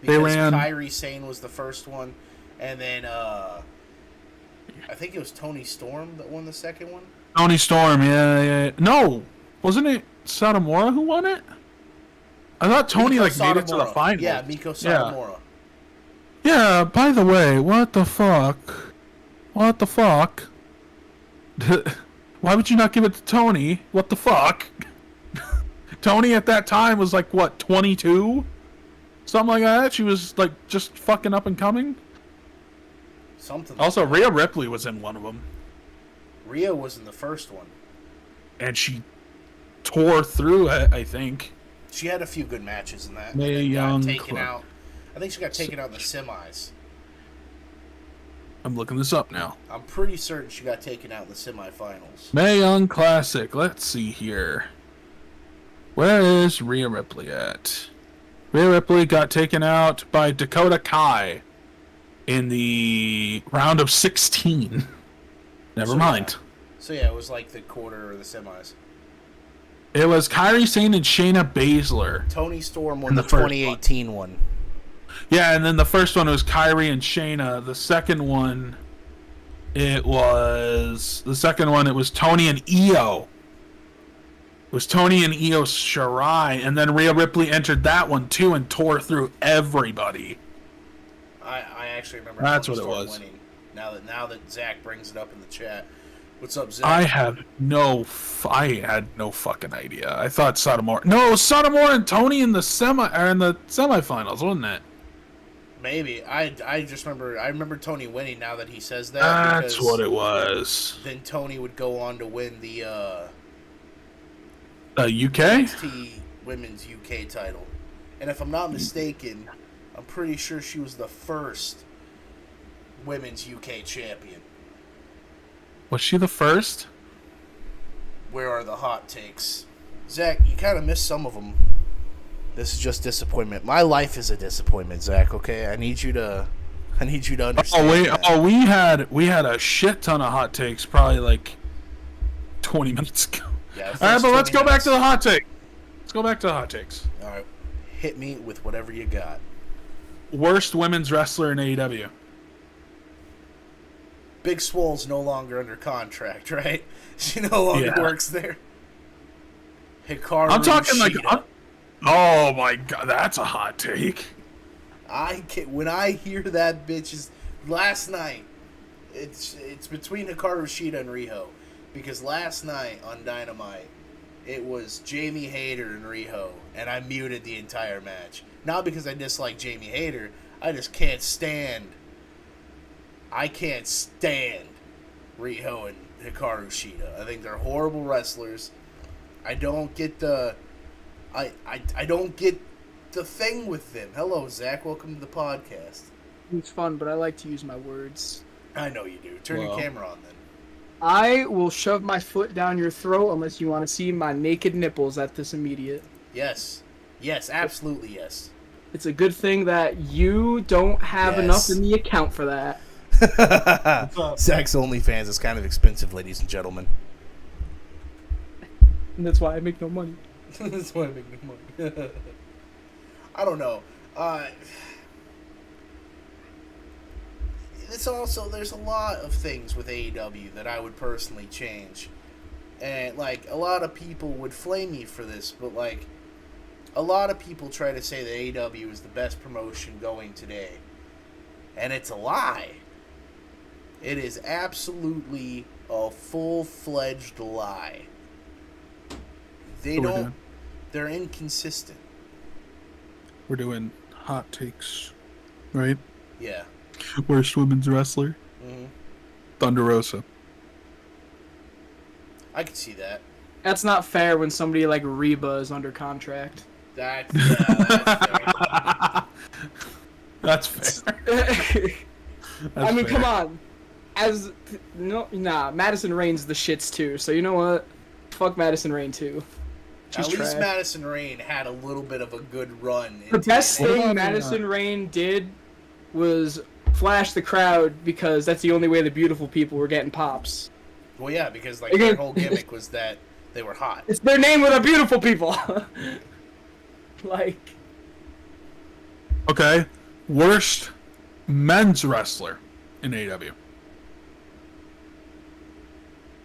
they ran. Kairi Sane was the first one, and then I think it was Tony Storm that won the second one. Tony Storm, yeah. No, wasn't it Satomura who won it? I thought Tony made it to the final. Yeah, Miko Satomura. Yeah. By the way, what the fuck? What the fuck? Why would you not give it to Tony? What the fuck? Tony at that time was like what, 22? Something like that. She was like just fucking up and coming. Something. Also, Rhea Ripley was in one of them. Rhea was in the first one. And she tore through it, I think. She had a few good matches in that. Mae Young taken out. I think she got taken out in the semis. I'm looking this up now. I'm pretty certain she got taken out in the semifinals. Mae Young Classic. Let's see here. Where is Rhea Ripley at? Rhea Ripley got taken out by Dakota Kai in the round of 16. Never mind. So yeah, it was like the quarter or the semis. It was Kairi Sane and Shayna Baszler. Tony Storm won the 2018 one. Yeah, and then the first one was Kairi and Shayna. The second one, it was Tony and Io. It was Tony and Io Shirai, and then Rhea Ripley entered that one too and tore through everybody. I actually remember That's Tony what it Storm was. winning. Now that Zach brings it up in the chat. What's up, Zach? I had no fucking idea. I thought Sotomora. No, it was Sotomora and Tony in the semifinals, wasn't it? Maybe. I just remember. I remember Tony winning. Now that he says that, That's because what it was. then Tony would go on to win the UK? NXT Women's UK title. And if I'm not mistaken, I'm pretty sure she was the first Women's UK champion. Was she the first? Where are the hot takes? Zach, you kind of missed some of them. This is just disappointment. My life is a disappointment, Zach, okay? I need you to understand. We had a shit ton of hot takes probably like 20 minutes ago. Yeah, all right, but let's go back to the hot take. Let's go back to the hot takes. All right. Hit me with whatever you got. Worst women's wrestler in AEW. Big Swole's no longer under contract, right? She no longer works there. Hikaru I'm talking Shida. Oh my god, that's a hot take. When I hear that bitch's last night, it's between Hikaru Shida and Riho, because last night on Dynamite it was Jamie Hayter and Riho, and I muted the entire match. Not because I dislike Jamie Hayter, I just can't stand. I can't stand Riho and Hikaru Shida. I think they're horrible wrestlers. I don't get the I don't get the thing with them. Hello, Zach. Welcome to the podcast. It's fun, but I like to use my words. I know you do. Turn your camera on then. I will shove my foot down your throat unless you want to see my naked nipples at this immediate. Yes. Yes, absolutely yes. It's a good thing that you don't have enough in the account for that. Zach's OnlyFans is kind of expensive, ladies and gentlemen. And that's why I make no money. That's why I make no money. I don't know. It's also, there's a lot of things with AEW that I would personally change. And, like, a lot of people would flame me for this, but, like, a lot of people try to say that AEW is the best promotion going today. And it's a lie. It is absolutely a full-fledged lie. They're inconsistent. We're doing hot takes, right? Yeah. Worst women's wrestler? Mm-hmm. Thunder Rosa. I can see that. That's not fair when somebody like Reba is under contract. That's fair. That's fair. I mean, come on. Madison Rain's the shits too. So you know what? Fuck Madison Rain too. She's At least trash. Madison Rain had a little bit of a good run. The best thing about Madison Rain did was flash the crowd because that's the only way the beautiful people were getting pops. Well, yeah, because like their whole gimmick was that they were hot. It's their name with the beautiful people. Like. Okay. Worst men's wrestler in AEW.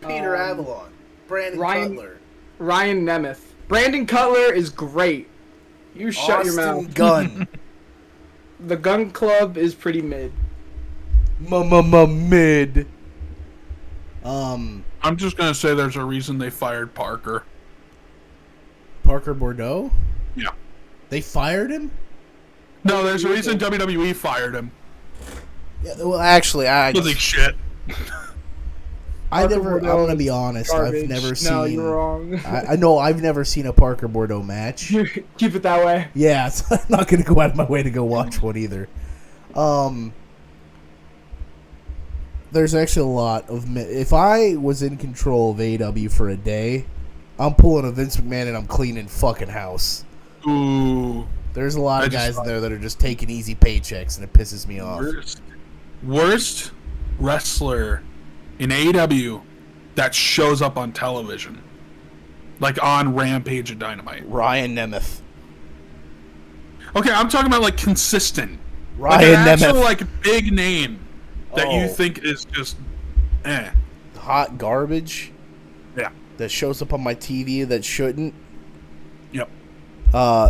Peter Avalon, Brandon Cutler, Ryan Nemeth. Brandon Cutler is great. You shut your mouth. Austin Gunn. The Gun Club is pretty mid. Mid. I'm just gonna say there's a reason they fired Parker. Parker Bordeaux? Yeah. They fired him? No, there's a reason WWE fired him. Yeah, well, actually, Holy shit. I'm gonna be honest. Garbage. I've never seen. No, you're wrong. I know I've never seen a Parker Bordeaux match. Keep it that way. Yeah, so I'm not gonna go out of my way to go watch one either. There's actually a lot of. If I was in control of AEW for a day, I'm pulling a Vince McMahon and I'm cleaning fucking house. Ooh. There's a lot of guys in there that are just taking easy paychecks, and it pisses me off. Worst wrestler in AEW that shows up on television, like on Rampage and Dynamite. Ryan Nemeth. Okay, I'm talking about like consistent. Ryan like an Nemeth. actual like big name that you Oh. think is just Hot garbage Yeah. that shows up on my TV that shouldn't. Yep.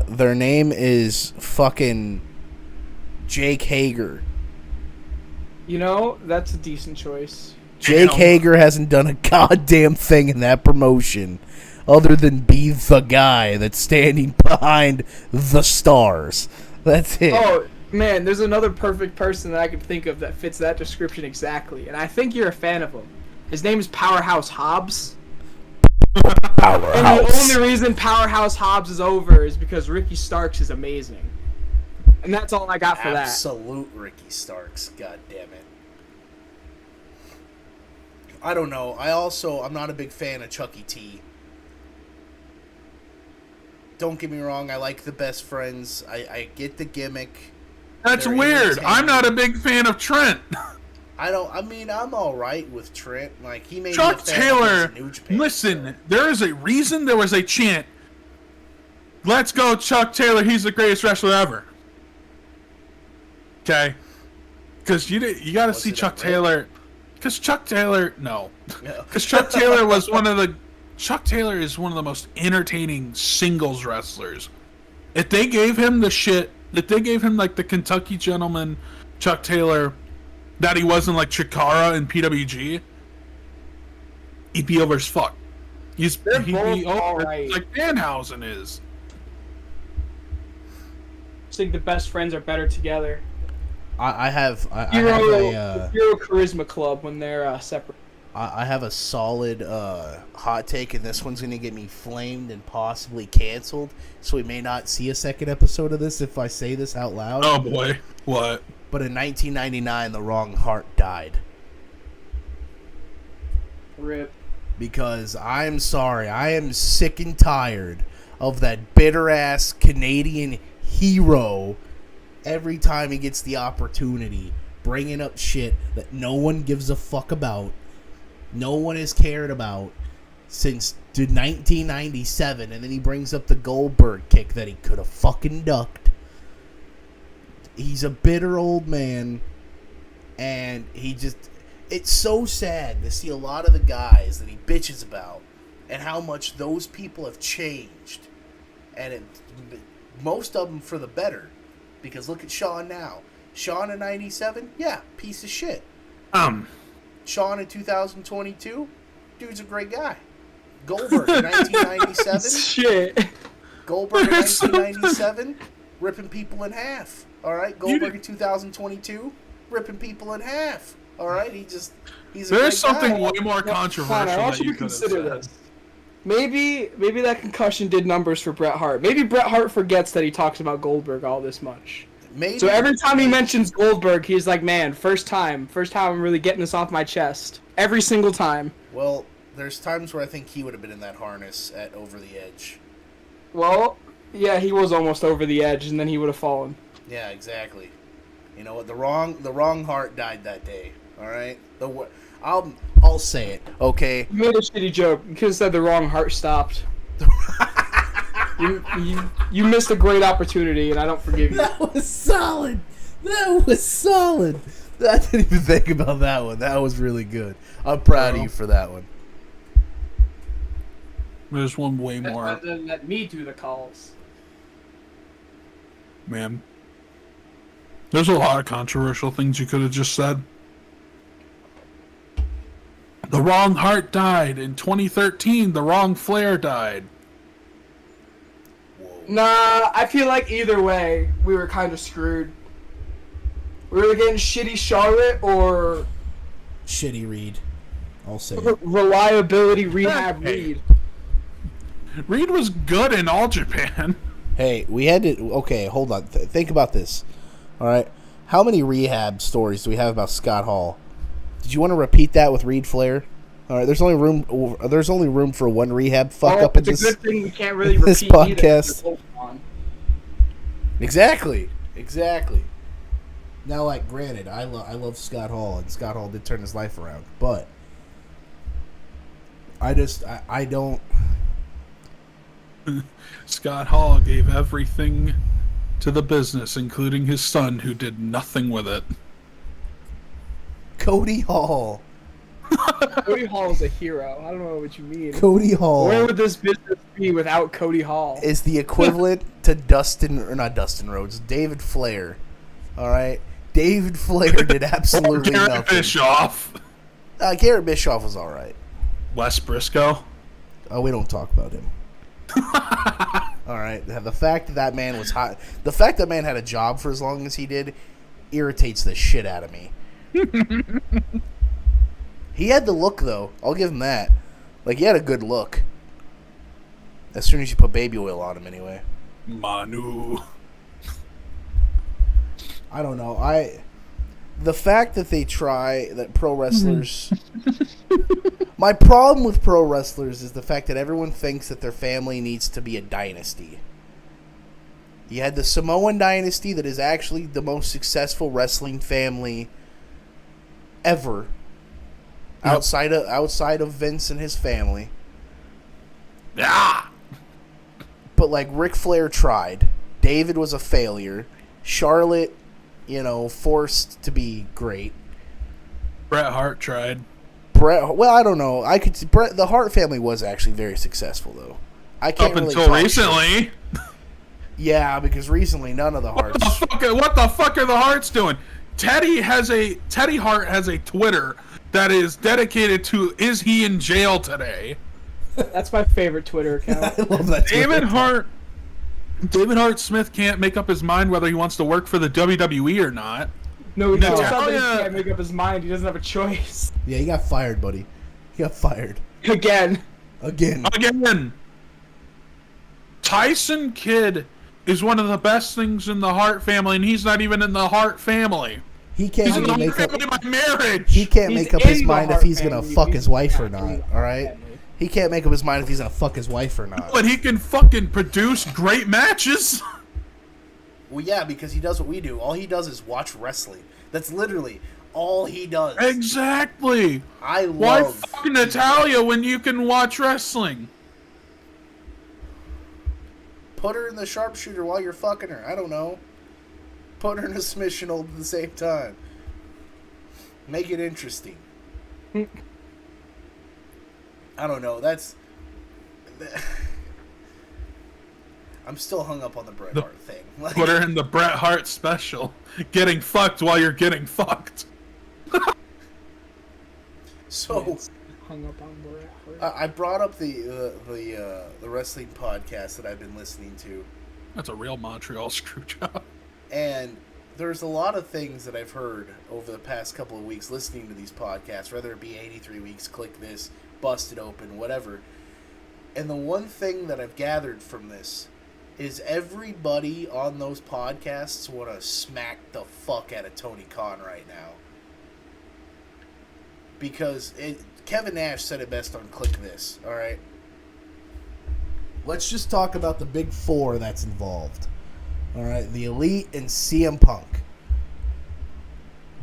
Their name is fucking Jake Hager. You know, that's a decent choice. Jake Hager hasn't done a goddamn thing in that promotion other than be the guy that's standing behind the stars. That's it. Oh, man, there's another perfect person that I can think of that fits that description exactly, and I think you're a fan of him. His name is Powerhouse Hobbs. And the only reason Powerhouse Hobbs is over is because Ricky Starks is amazing. And that's all I got for that. Absolute Ricky Starks. God damn it. I don't know. I'm not a big fan of Chucky T. Don't get me wrong. I like the Best Friends. I get the gimmick. That's They're weird. I'm entertaining. not a big fan of Trent. I'm all right with Trent. Like, he made Chuck me a fan Taylor, of New Japan, listen, so. there is a reason there was a chant. Let's go, Chuck Taylor. He's the greatest wrestler ever. Okay? Because you got to Was see it Chuck a rip? Taylor. Because Chuck Taylor, no. Yeah. Because Chuck Taylor was Chuck Taylor is one of the most entertaining singles wrestlers. If they gave him the shit, if they gave him like the Kentucky Gentleman Chuck Taylor, that he wasn't like Chikara and PWG, he'd be over as fuck. He'd They're be both over alright. like Danhausen is. I think the Best Friends are better together. I have a Hero Charisma Club when they're separate. I have a solid hot take, and this one's going to get me flamed and possibly canceled, so we may not see a second episode of this if I say this out loud. Oh boy, what? But in 1999, the Wrong Heart died. Rip. Because I'm sorry, I am sick and tired of that bitter-ass Canadian hero every time he gets the opportunity, bringing up shit that no one gives a fuck about. No one has cared about since 1997, and then he brings up the Goldberg kick that he could have fucking ducked. He's a bitter old man, and it's so sad to see a lot of the guys that he bitches about and how much those people have changed, and most of them for the better, because look at Shawn now. Shawn in 97, yeah, piece of shit. Shawn in 2022, dude's a great guy. Goldberg in 1997. Shit. Goldberg in 1997, ripping people in half. All right, Goldberg in 2022, ripping people in half. All right, he's a There's great something guy. way more controversial Fine, I want that you you to could have consider said. this. Maybe that concussion did numbers for Bret Hart. Maybe Bret Hart forgets that he talks about Goldberg all this much. Maybe. So every time he mentions Goldberg, he's like, man, first time I'm really getting this off my chest. Every single time. Well, there's times where I think he would have been in that harness at Over the Edge. Well, yeah, he was almost over the edge, and then he would have fallen. Yeah, exactly. You know what? The wrong heart died that day. All right. I'll say it. Okay. You made a shitty joke. You could have said the wrong heart stopped. You missed a great opportunity, and I don't forgive you. That was solid. I didn't even think about that one. That was really good. I'm proud of you for that one. There's one way more, Rather than let me do the calls. man. There's a lot of controversial things you could have just said. The Wrong Heart died. In 2013, the Wrong Flair died. Nah, I feel like either way, we were kind of screwed. We were getting shitty Charlotte or Shitty Reed. I'll say it. reliability rehab Hey. Reed. Reed was good in All Japan. Hey, we had to. Okay, hold on. Think about this. All right. How many rehab stories do we have about Scott Hall? Did you want to repeat that with Reed Flair? All right. There's only room for one rehab fuck up in It's a this. good thing we can't really this repeat either, podcast. because they're both on. Exactly. Now, like, granted, I love Scott Hall, and Scott Hall did turn his life around, but I don't. Scott Hall gave everything to the business, including his son, who did nothing with it. Cody Hall. Cody Hall is a hero. I don't know what you mean. Cody Hall. Where would this business be without Cody Hall? Is the equivalent to not Dustin Rhodes, David Flair. All right, David Flair did absolutely Garrett nothing. Bischoff. Garrett Bischoff was all right. Wes Briscoe. Oh, we don't talk about him. All right. The fact that man was hot, the fact that man had a job for as long as he did, irritates the shit out of me. He had the look, though. I'll give him that. Like, he had a good look. As soon as you put baby oil on him, anyway. Manu. I don't know. The fact that they try that pro wrestlers. My problem with pro wrestlers is the fact that everyone thinks that their family needs to be a dynasty. You had the Samoan dynasty that is actually the most successful wrestling family ever. Yep. Outside of Vince and his family. Yeah. But like Ric Flair tried. David was a failure. Charlotte, forced to be great. Bret Hart tried. Well, I don't know. The Hart family was actually very successful, though. I can't Up really until talk recently. shit. Yeah, because recently none of the Harts. What the fuck are the Harts doing? Teddy Hart has a Twitter that is dedicated to "Is he in jail today?" That's my favorite Twitter account. I love that. David Hart Smith can't make up his mind whether he wants to work for the WWE or not. No, No. it's not that he can't make up his mind. He doesn't have a choice. Yeah, he got fired, buddy. He got fired Again. again. Tyson Kidd is one of the best things in the Hart family, and he's not even in the Hart family. He can't He's in even the make Hart up. family by marriage. He can't He's make up in his the mind if Hart he's gonna family. fuck He's his wife or not not. in the All right. family. He can't make up his mind if he's gonna fuck his wife or not. But he can fucking produce great matches. Well, yeah, because he does what we do. All he does is watch wrestling. That's literally all he does. Exactly. I Why love. fuck Natalia when you can watch wrestling? Put her in the sharpshooter while you're fucking her. I don't know. Put her in a submission hold at the same time. Make it interesting. I don't know. I'm still hung up on the Bret Hart thing. Like, Put her in the Bret Hart special. Getting fucked while you're getting fucked. so Hung up on Bret Hart. I brought up the wrestling podcast that I've been listening to, That's a real Montreal screw job. and there's a lot of things that I've heard over the past couple of weeks listening to these podcasts, whether it be 83 Weeks, Click This, Busted Open, whatever. And the one thing that I've gathered from this is everybody on those podcasts want to smack the fuck out of Tony Khan right now. Because Kevin Nash said it best on Click This, alright? Let's just talk about the big four that's involved. Alright, the Elite and CM Punk.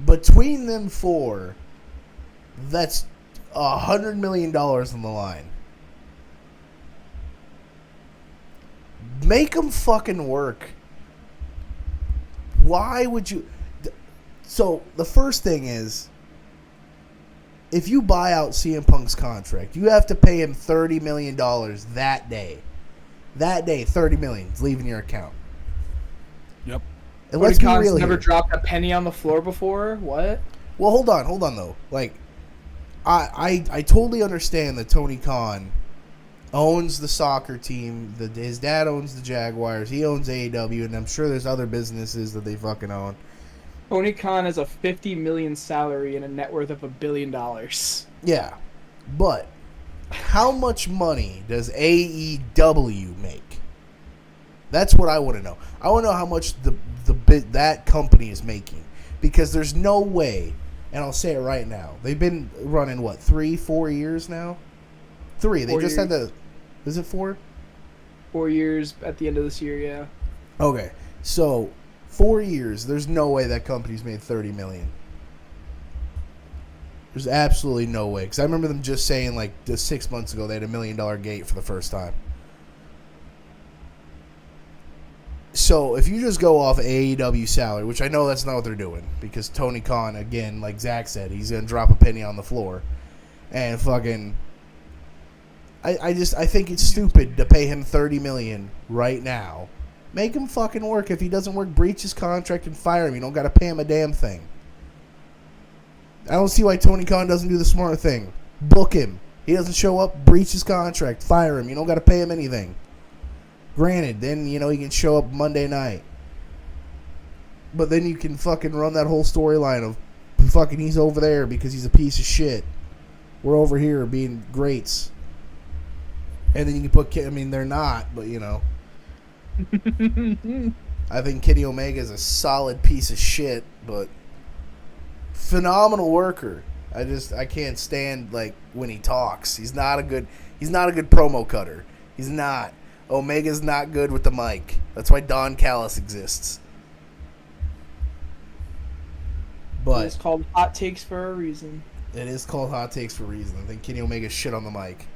Between them four, that's $100 million on the line. Make them fucking work. Why would you... So, the first thing is, if you buy out CM Punk's contract, you have to pay him $30 million that day. That day, $30 million is leaving your account. Yep. And let's be real never here. dropped a penny on the floor before? What? Well, hold on though. Like, I totally understand that Tony Khan owns the soccer team. His dad owns the Jaguars. He owns AEW, and I'm sure there's other businesses that they fucking own. Tony Khan has a $50 million salary and a net worth of $1 billion. Yeah, but how much money does AEW make? That's what I want to know. I want to know how much that company is making, because there's no way, and I'll say it right now. They've been running 3-4 years now. 3. They 4 just had years. the. Is it 4? 4 years at the end of this year, yeah. Okay, so 4 years. There's no way that company's made $30 million. There's absolutely no way, because I remember them just saying just 6 months ago they had $1 million gate for the first time. So if you just go off AEW salary, which I know that's not what they're doing, because Tony Khan, again, like Zach said, he's gonna drop a penny on the floor, and fucking. I think it's stupid to pay him $30 million right now. Make him fucking work. If he doesn't work, breach his contract and fire him. You don't got to pay him a damn thing. I don't see why Tony Khan doesn't do the smart thing. Book him. He doesn't show up, breach his contract, fire him. You don't got to pay him anything. Granted, then, he can show up Monday night. But then you can fucking run that whole storyline of fucking he's over there because he's a piece of shit. We're over here being greats. And then you can put, they're not, but I think Kenny Omega is a solid piece of shit, but phenomenal worker. I can't stand when he talks. He's not a good promo cutter. He's not. Omega's not good with the mic. That's why Don Callis exists. But it's called Hot Takes for a reason. It is called Hot Takes for a reason. I think Kenny Omega's shit on the mic.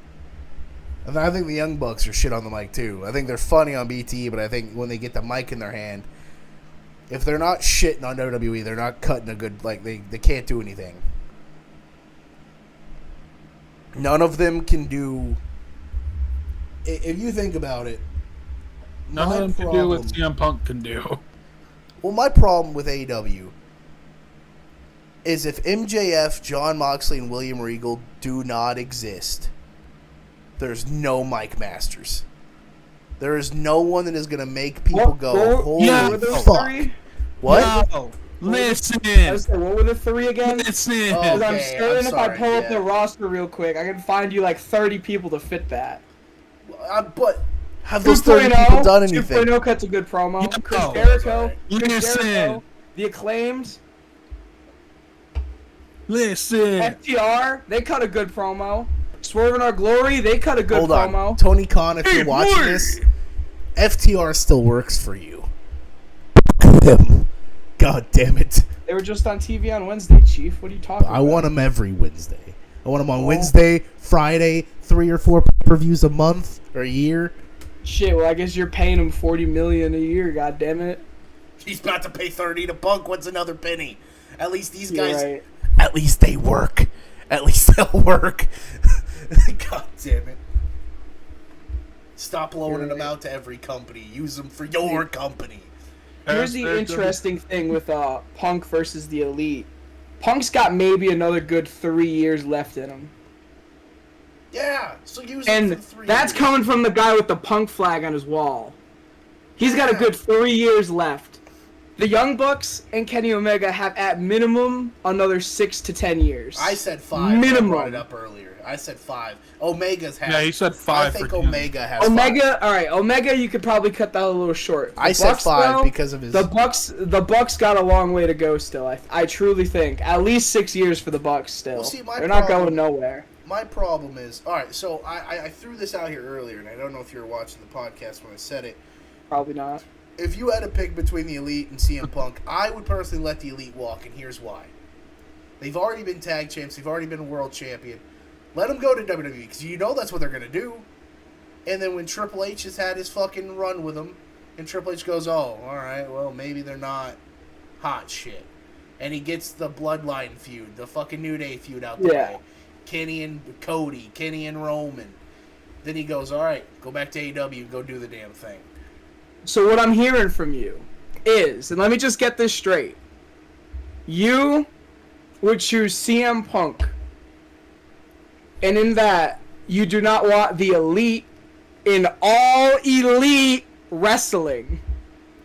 I think the Young Bucks are shit on the mic too. I think they're funny on BT, but I think when they get the mic in their hand, if they're not shitting on WWE, they're not cutting a good, they can't do anything. None of them can do. If you think about it, none of them can do what CM Punk can do. Well, my problem with AEW is if MJF, Jon Moxley, and William Regal do not exist, there's no Mike Masters. There is no one that is going to make people go, holy fuck. What? No. Listen. What were the three again? Listen. Because I'm certain if I pull up the roster real quick, I can find you 30 people to fit that. But have those 30 people done anything? 2.0 cuts a good promo. Yeah, Chris Jericho, Listen. The Acclaimed, Listen. FTR, they cut a good promo. Swerve in Our Glory, they cut a good promo. Hold on. Tony Khan, if you're watching this, FTR still works for you. God damn it. They were just on TV on Wednesday, Chief. What are you talking about? I want them every Wednesday. I want them on Wednesday, Friday, 3 or 4 pay-per-views a month or a year. Shit, well, I guess you're paying them $40 million a year, god damn it. He's about to pay 30 to Punk. What's another penny? At least these guys, right. At least they work. At least they'll work. God damn it. Stop loaning them out to every company. Use them for your company. Here's the interesting thing with Punk versus the Elite. Punk's got maybe another good 3 years left in him. Yeah, so use him for 3 years. That's coming from the guy with the Punk flag on his wall. He's got a good 3 years left. The Young Bucks and Kenny Omega have at minimum another 6 to 10 years. I said 5. Minimum. I brought it up earlier. I said 5. Omega's has. Yeah, he said 5. I think Omega has 5. Alright, Omega you could probably cut that a little short. I said 5 because of his. The Bucks got a long way to go still. I truly think at least 6 years for the Bucks still. Well, see, they're not going nowhere. My problem is, alright, so I threw this out here earlier, and I don't know if you were watching the podcast when I said it. Probably not. If you had to pick between the Elite and CM Punk, I would personally let the Elite walk, and here's why. They've already been tag champs. They've already been a world champion. Let them go to WWE, because you know that's what they're going to do. And then when Triple H has had his fucking run with them, and Triple H goes, oh, alright, well, maybe they're not hot shit. And he gets the Bloodline feud, the fucking New Day feud out the way. Kenny and Cody, Kenny and Roman. Then he goes, alright, go back to AEW and go do the damn thing. So what I'm hearing from you is, and let me just get this straight, you would choose CM Punk, and in that, you do not want the Elite in all Elite wrestling,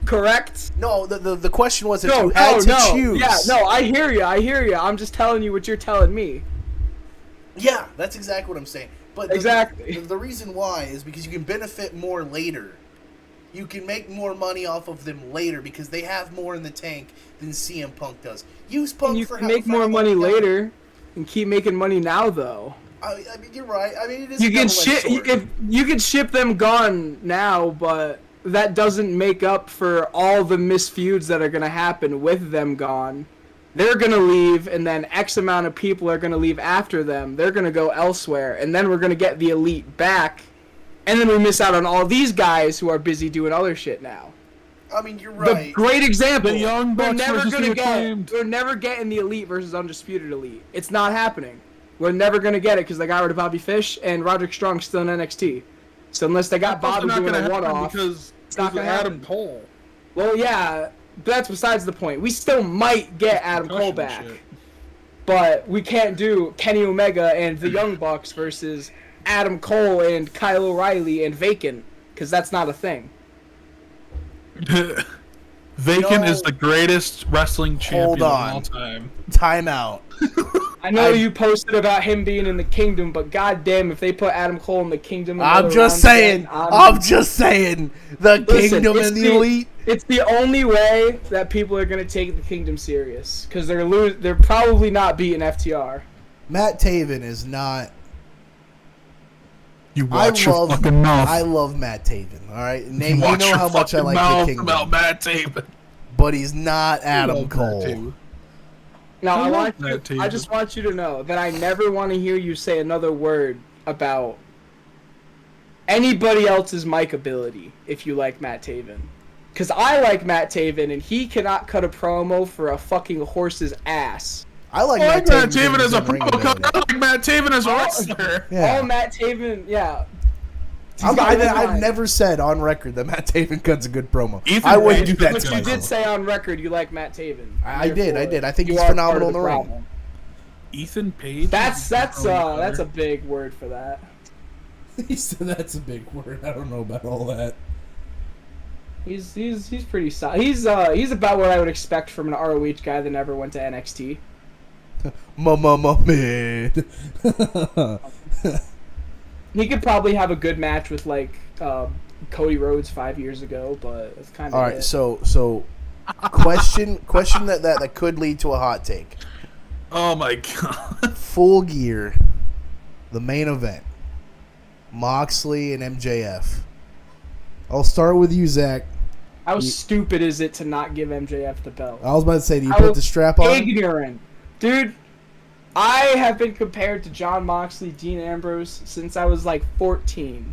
correct? No, the question was if you had to choose. Yeah, no, I hear you. I'm just telling you what you're telling me. Yeah, that's exactly what I'm saying. But exactly. The reason why is because you can benefit more later. You can make more money off of them later because they have more in the tank than CM Punk does. Use Punk you for can make more money later and keep making money now, though. I mean, you're right. I mean, it is. You can ship them gone now, but that doesn't make up for all the misfeuds that are going to happen with them gone. They're going to leave, and then X amount of people are going to leave after them. They're going to go elsewhere, and then we're going to get the Elite back. And then we miss out on all these guys who are busy doing other shit now. I mean, you're right. The great example. The Young Bucks versus the Acclaimed. We're never getting the Elite versus Undisputed Elite. It's not happening. We're never going to get it because they got rid of Bobby Fish and Roderick Strong's still in NXT. So unless they got Bobby doing a one-off, because it's not going to happen. Adam Cole. Well, yeah, but that's besides the point. We still might get Adam Cole back. but we can't do Kenny Omega and the Young Bucks versus Adam Cole and Kyle O'Reilly and Vacant, because that's not a thing. Vacant No. is the greatest wrestling champion of on. all time. Timeout. I know you posted about him being in the Kingdom, but goddamn, if they put Adam Cole in the Kingdom, I'm another just round saying. again, I'm just saying. The Listen, Kingdom it's and the Elite. It's the only way that people are gonna take the Kingdom serious, because they're probably not beating FTR. Matt Taven is not. You watch your love. fucking mouth. I love Matt Taven. All right, Nate, you Watch know your how much I fucking like mouth the Kingdom, about Matt Taven. but he's not Adam Love Matt Cole. Taven. Now I love Matt I Taven. just want you to know that I never want to hear you say another word about anybody else's mic ability if you like Matt Taven. Because I like Matt Taven, and he cannot cut a promo for a fucking horse's ass. I like I Matt like Matt Taven Taven as a in-ring promo. ability. I like Matt Taven as a wrestler. Yeah. All Matt Taven, yeah. I've never said on record that Matt Taven cuts a good promo. Ethan I wouldn't do Page that But to you did myself. say on record you like Matt Taven. I did. I think You he's are phenomenal part in of the ring. problem. Ethan Page. That's a big word for that. He said that's a big word. I don't know about all that. He's pretty solid. He's about what I would expect from an ROH guy that never went to NXT. Mid. He could probably have a good match with like Cody Rhodes 5 years ago, but it's kind of All right, so question that could lead to a hot take. Oh my god. Full Gear, the main event. Moxley and MJF. I'll start with you, Zach. How stupid is it to not give MJF the belt? I was about to say, do you How put the strap on? Ignorant, dude. I have been compared to Jon Moxley, Dean Ambrose since I was like 14.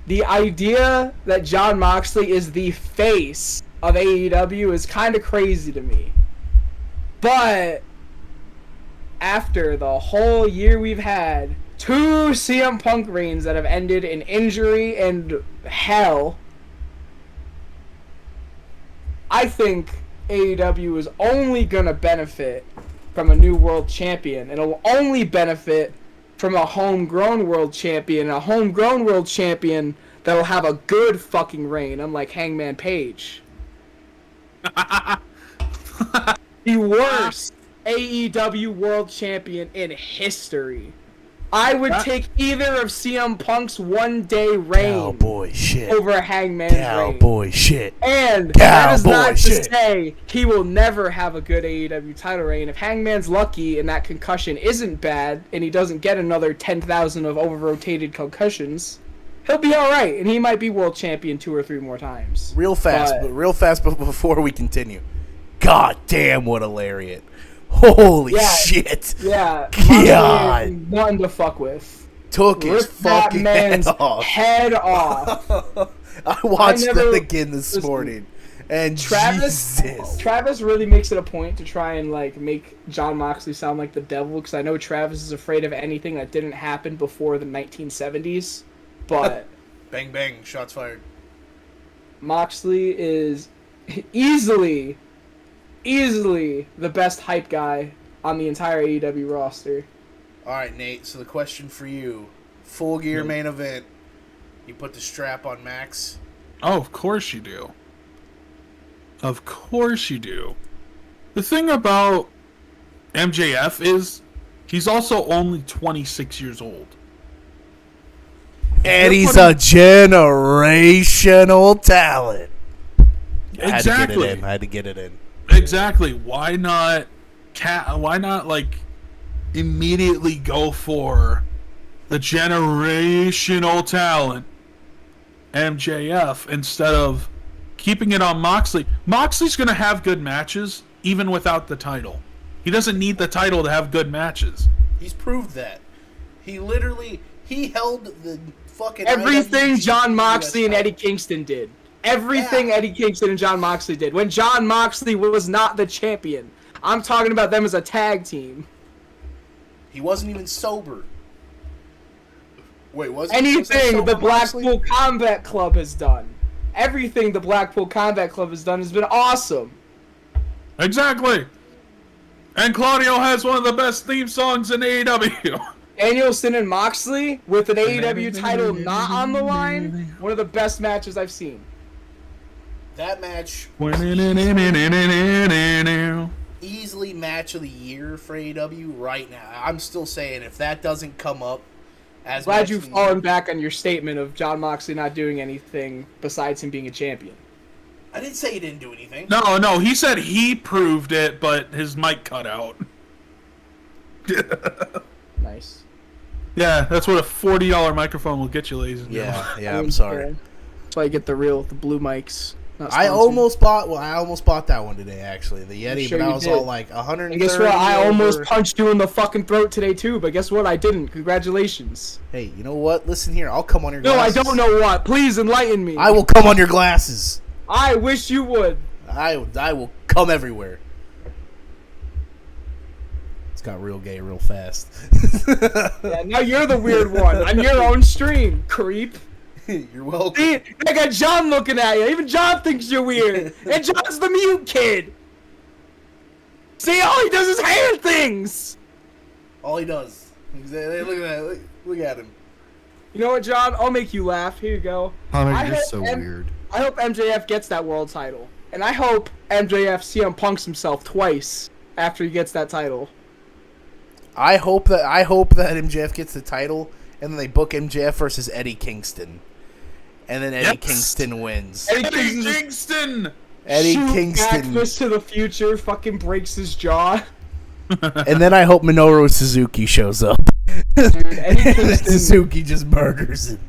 The idea that Jon Moxley is the face of AEW is kind of crazy to me. But after the whole year we've had, 2 CM Punk reigns that have ended in injury and hell, I think AEW is only gonna benefit from a new world champion, and it'll only benefit from a homegrown world champion, a homegrown world champion that'll have a good fucking reign, unlike Hangman Page. The worst AEW world champion in history. I would take either of CM Punk's one-day reign Cowboy shit. over Hangman's reign. Cowboy shit. And that is Cowboy not shit. to say he will never have a good AEW title reign. If Hangman's lucky and that concussion isn't bad, and he doesn't get another 10,000 of over-rotated concussions, he'll be alright, and he might be world champion 2 or 3 more times. Real fast, but before we continue. God damn, what a lariat. Holy Yeah. shit. Yeah, God. Moxley, nothing to fuck with. Took his Rip that fucking man's head off. head off. I watched never- that again this listen, morning. And Travis Jesus. really makes it a point to try and like make Jon Moxley sound like the devil, because I know Travis is afraid of anything that didn't happen before the 1970s. But Bang, bang. Shots fired. Moxley is easily the best hype guy on the entire AEW roster. All right, Nate. So the question for you. Full Gear main event. You put the strap on Max. Oh, of course you do. Of course you do. The thing about MJF is he's also only 26 years old. And he's a generational talent. Exactly. I had to get it in. Exactly. Why not like immediately go for the generational talent MJF instead of keeping it on Moxley? Moxley's going to have good matches even without the title. He doesn't need the title to have good matches. He's proved that. He held the fucking Everything IWGP Jon Moxley and US Eddie Kingston did. Everything Eddie Kingston and Jon Moxley did. When Jon Moxley was not the champion. I'm talking about them as a tag team. He wasn't even sober. Wait, was he Anything sober, the Moxley? Blackpool Combat Club has done. Everything the Blackpool Combat Club has done has been awesome. Exactly. And Claudio has one of the best theme songs in AEW. Danielson and Moxley with an AEW title not on the line. One of the best matches I've seen. That match, easily match of the year for AEW right now. I'm still saying if that doesn't come up as Glad match you've of the year- fallen back on your statement of John Moxley not doing anything besides him being a champion. I didn't say he didn't do anything. No, he said he proved it, but his mic cut out. Nice. Yeah, that's what a $40 microphone will get you, ladies and gentlemen. Yeah, I'm sorry. That's why I get the blue mics. Not I sponsored. almost bought that one today, actually, the Yeti, Sure but I you was did. all like 130. And guess what? I almost over- punched you in the fucking throat today too, but guess what? I didn't. Congratulations. Hey, you know what? Listen here, I'll come on your No, I glasses. don't know what. Please enlighten me. I will come on your glasses. I wish you would. I will come everywhere. It's got real gay real fast. Yeah, now you're the weird one on your own stream, creep. You're welcome. See, I got John looking at you. Even John thinks you're weird. And John's the mute kid. See, all he does is hand things. All he does. Hey, look at that. Look at him. You know what, John? I'll make you laugh. Here you go. Hunter, I you're hope so weird. I hope MJF gets that world title. And I hope MJF CM Punks himself twice after he gets that title. I hope that MJF gets the title and then they book MJF versus Eddie Kingston. And then Eddie Yes. Kingston wins. Eddie Kingston! Eddie Shoot Kingston. Backfist to the future, fucking breaks his jaw. And then I hope Minoru Suzuki shows up. Dude, Eddie Kingston, Suzuki just murders him.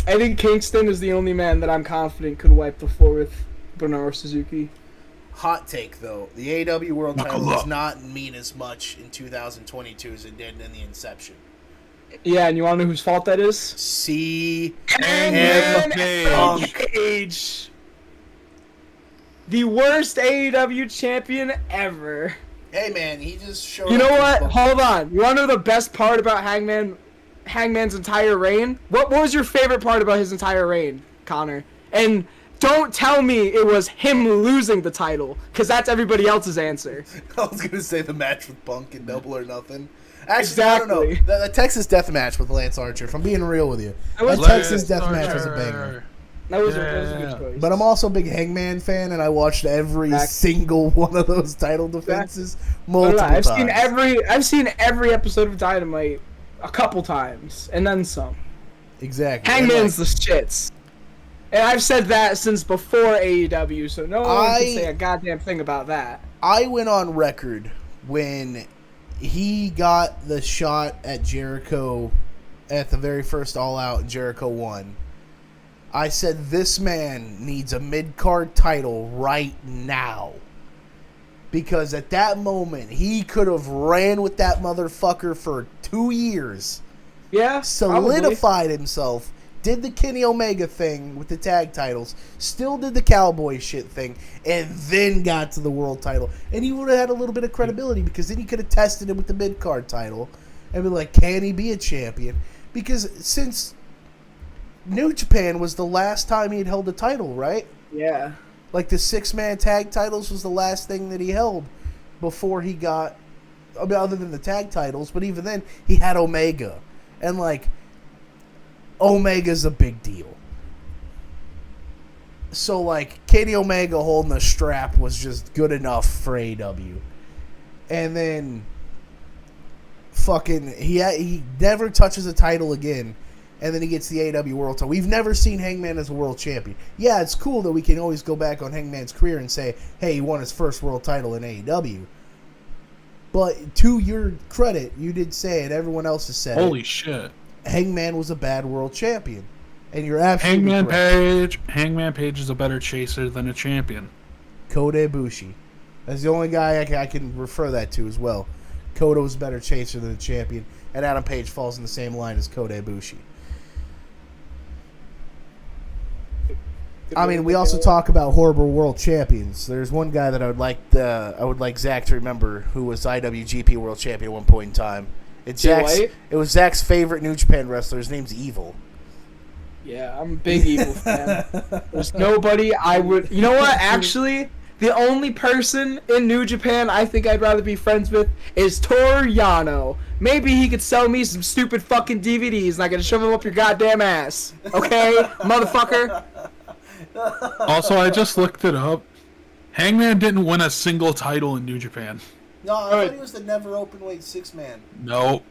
Eddie Kingston is the only man that I'm confident could wipe the floor with Minoru Suzuki. Hot take, though. The AEW World Knuckle title does up. not mean as much in 2022 as it did in the inception. Yeah, and you wanna know whose fault that is? See Hangman him. Page. The worst AEW champion ever. Hey, man, he just showed You know up to what? fuck- Hold on. You wanna know the best part about Hangman's entire reign? What was your favorite part about his entire reign, Connor? And don't tell me it was him losing the title, because that's everybody else's answer. I was going to say the match with Punk and Double or Nothing. Actually, I don't know. Exactly. The Texas Death Match with Lance Archer, if I'm being real with you. That was That Texas Death Match was a banger. That was a good choice. But I'm also a big Hangman fan, and I watched every Exactly. single one of those title defenses No, multiple I've times. I've seen every episode of Dynamite a couple times, and then some. Exactly. Hangman's the shits. And I've said that since before AEW, so no one can say a goddamn thing about that. I went on record when he got the shot at Jericho at the very first All Out and Jericho won. I said this man needs a mid-card title right now. Because at that moment, he could have ran with that motherfucker for 2 years. Yeah, Solidified himself. Did the Kenny Omega thing with the tag titles, still did the cowboy shit thing, and then got to the world title. And he would have had a little bit of credibility because then he could have tested him with the mid-card title and be like, can he be a champion? Because since New Japan was the last time he had held a title, right? Yeah. Like the 6-man tag titles was the last thing that he held before he got, I mean, other than the tag titles, but even then, he had Omega. And like, Omega's a big deal. So like, Kenny Omega holding the strap was just good enough for AEW. And then, fucking, he never touches a title again. And then he gets the AEW World Title. We've never seen Hangman as a world champion. Yeah, it's cool that we can always go back on Hangman's career and say, hey, he won his first world title in AEW. But to your credit, you did say it. Everyone else has said Holy it. shit. Hangman was a bad world champion. And you're absolutely Hangman Page is a better chaser than a champion. Kota Ibushi. That's the only guy I can refer that to as well. Kota was a better chaser than a champion. And Adam Page falls in the same line as Kota Ibushi. I mean, we also talk about horrible world champions. There's one guy that I would like Zach to remember who was IWGP World Champion at one point in time. It was Zach's favorite New Japan wrestler. His name's Evil. Yeah, I'm a big Evil fan. There's nobody I would... You know what? Actually, The only person in New Japan I think I'd rather be friends with is Toru Yano. Maybe he could sell me some stupid fucking DVDs and I can shove them up your goddamn ass. Okay, motherfucker? Also, I just looked it up. Hangman didn't win a single title in New Japan. No, I thought he was the never open weight 6-man. No.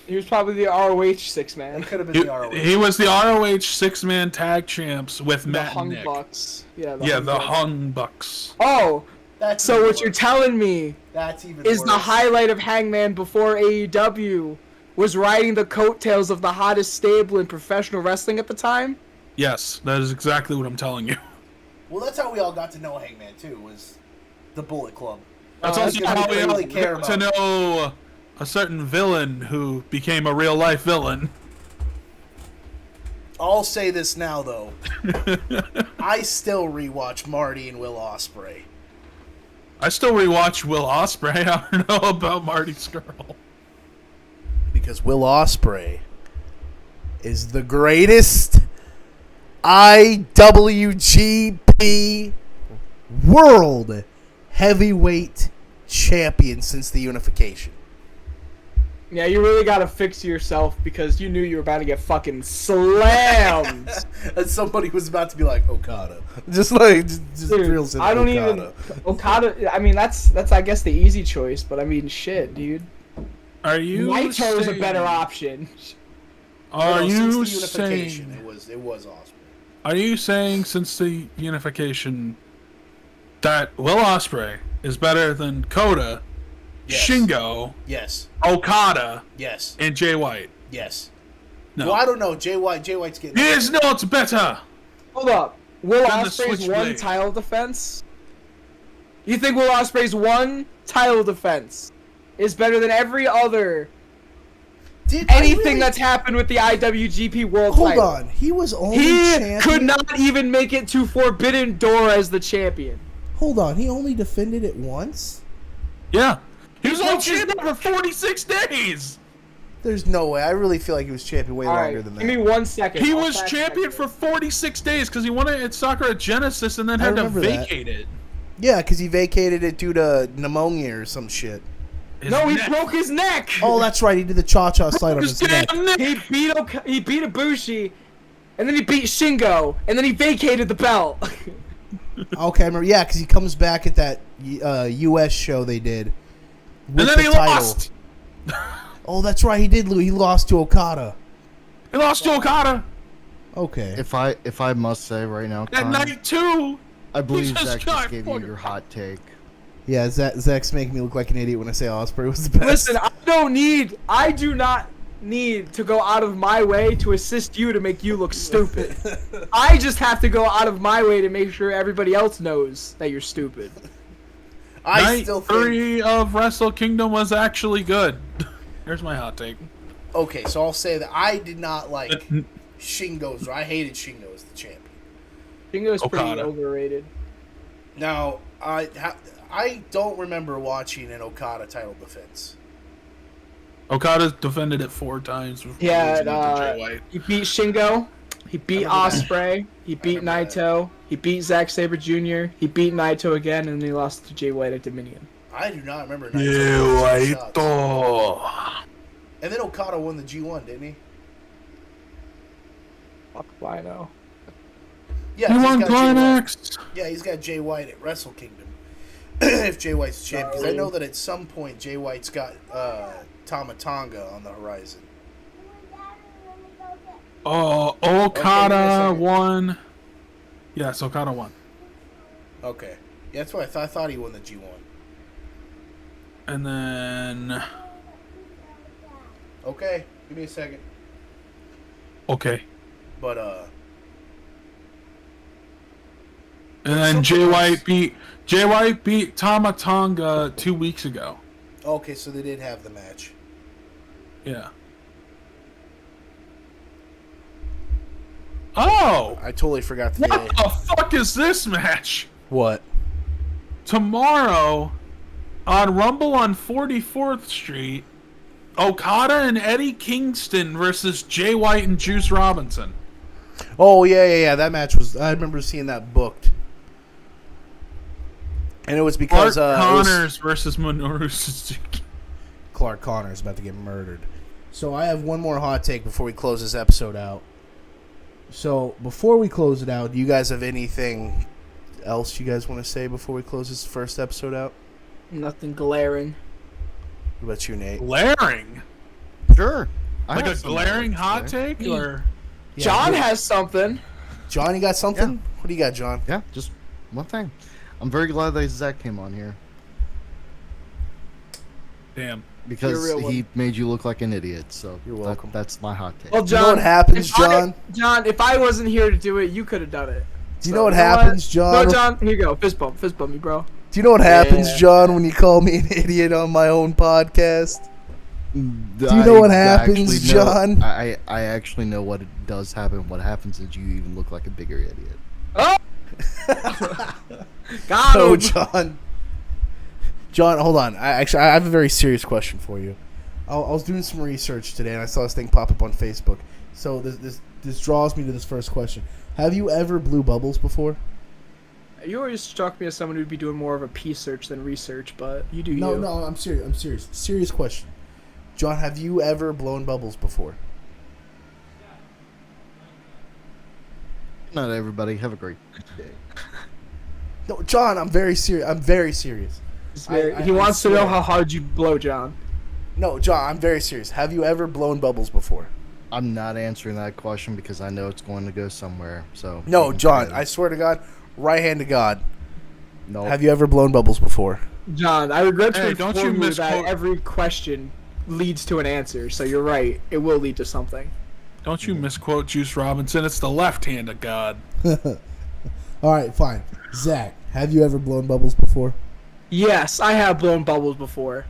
He was probably the ROH 6-man. It could have been the ROH. He was the ROH 6-man tag champs with The Matt Hung and Nick. Bucks. Yeah, The Hung Bucks. Oh, That's so even what you're worse. telling me That's even is worse. the highlight of Hangman before AEW was riding the coattails of the hottest stable in professional wrestling at the time? Yes, that is exactly what I'm telling you. Well, that's how we all got to know Hangman too. Was the Bullet Club. That's Oh, also that's how what we I all really care got to about. know a certain villain who became a real life villain. I'll say this now though. I still rewatch Marty and Will Ospreay. I still rewatch Will Ospreay. I don't know about Marty Skrull. Because Will Ospreay is the greatest IWGP World Heavyweight Champion since the unification. Yeah, you really gotta fix yourself because you knew you were about to get fucking slammed. And somebody was about to be like Okada, just like just Dude, real simple I don't Okada. even Okada. I mean, that's I guess the easy choice, but I mean, shit, dude. Are you Naito is a saying- better option. Are No, you since the unification? saying? It was Ospreay. Are you saying since the unification that Will Ospreay is better than Kota, Yes. Shingo, Yes, Okada, yes, and Jay White? yes. No. Well, I don't know. Jay White's getting. He is not better. Hold up, Will Then the Ospreay's one Switchblade. title defense. You think Will Ospreay's one title defense is better than every other Did I anything really- that's happened with the IWGP World Hold title? on. He was only He champion. could not even make it to Forbidden Door as the champion. Hold on. He only defended it once. Yeah. He was on broke his champion for 46 days. There's no way. I really feel like he was champion way All longer right, than give that. me 1 second. He I'll was fact champion check for 46 days because he won it at Sakura Genesis and then I had to remember that. vacate it. Yeah, because he vacated it due to pneumonia or some shit. it. His No, he neck. broke his neck. Oh, that's right. He did the cha-cha slide on His his neck. damn neck. He beat Ibushi, and then he beat Shingo, and then he vacated the belt. Okay, I remember. Yeah, because he comes back at that U.S. show they did. And with then the he title. lost. Oh, that's right. He did, Lou. He lost to Okada. He lost to Okada Okay. If I must say right now, at Con, night 2. I believe just Zach got just gave you fucking- your hot take. Yeah, Zach's making me look like an idiot when I say Ospreay was the best. Listen, I do not need to go out of my way to assist you to make you look stupid. I just have to go out of my way to make sure everybody else knows that you're stupid. I Night still think. 3 of Wrestle Kingdom was actually good. Here's my hot take. Okay, so I'll say that I did not like Shingo's. I hated Shingo as the champion. Shingo's pretty Okada. overrated. Now, I don't remember watching an Okada title defense. Okada defended it 4 times before Yeah, losing it to Jay White. he beat Shingo, he beat I remember that. Ospreay, he beat remember that. Naito, he beat Zack Sabre Jr., he beat Naito again, and then he lost to Jay White at Dominion. I do not remember. Jay Naito winning shots. White. And then Okada won the G1, didn't he? Fuck, why no? Yeah, He he's won got Jay White. Climax. Yeah, he's got Jay White at Wrestle Kingdom. If Jay White's champion, because I know that at some point Jay White's got Tama Tonga on the horizon. Oh, Okay, give me a Okada second. won. Yes, Okada won. Okay, yeah, that's what I thought. I thought he won the G1. And then... Okay, give me a second. Okay. But And then Jay White beat Tama Tonga 2 weeks ago. okay, so they did have the match. Yeah. Oh! I totally forgot the What the fuck is this match? What? Tomorrow, on Rumble on 44th Street, Okada and Eddie Kingston versus Jay White and Juice Robinson. Oh yeah. That match was. I remember seeing that booked. And it was because Clark it was- Connors versus Minoru Suzuki. Clark Connor is about to get murdered. So I have one more hot take before we close this episode out. So before we close it out, do you guys have anything else you guys want to say before we close this first episode out? Nothing glaring. What about you, Nate? Glaring. Sure. I Like have a some glaring to hot say. take, or Yeah, John yeah. has something. John, you got something? What do you got, John? Yeah, just one thing. I'm very glad that Zach came on here damn. because You're a real he made you look like an idiot. So You're welcome. that's my hot take. Well, Do you know John, what happens, if I- John? John, if I wasn't here to do it, you could have done it. Do you So, know what you know what? happens, John? No, John, here you go. Fist bump me, bro. Do you know what happens, Yeah. John, when you call me an idiot on my own podcast? Do you know what happens, John? I actually know what it does happen. What happens is you even look like a bigger idiot. Oh! Got No, him. John. John, hold on. I have a very serious question for you. I was doing some research today, and I saw this thing pop up on Facebook. So this draws me to this first question. Have you ever blew bubbles before? You always struck me as someone who'd be doing more of a pee search than research, but you do No, you. no, I'm serious. I'm serious. Serious question. John, have you ever blown bubbles before? Not everybody. Have a great day. No, John, I'm very serious. I'm very serious. He wants to know swear. how hard you blow, John. No, John, I'm very serious. Have you ever blown bubbles before? I'm not answering that question because I know it's going to go somewhere. So No, you can John, forget I it. swear to God, right hand to God. No. Have you ever blown bubbles before? John, I regret to Hey, don't inform you you that misquote- every question leads to an answer. So you're right; it will lead to something. Don't you misquote Juice Robinson? It's the left hand of God. All right, fine. Zach, have you ever blown bubbles before? Yes, I have blown bubbles before.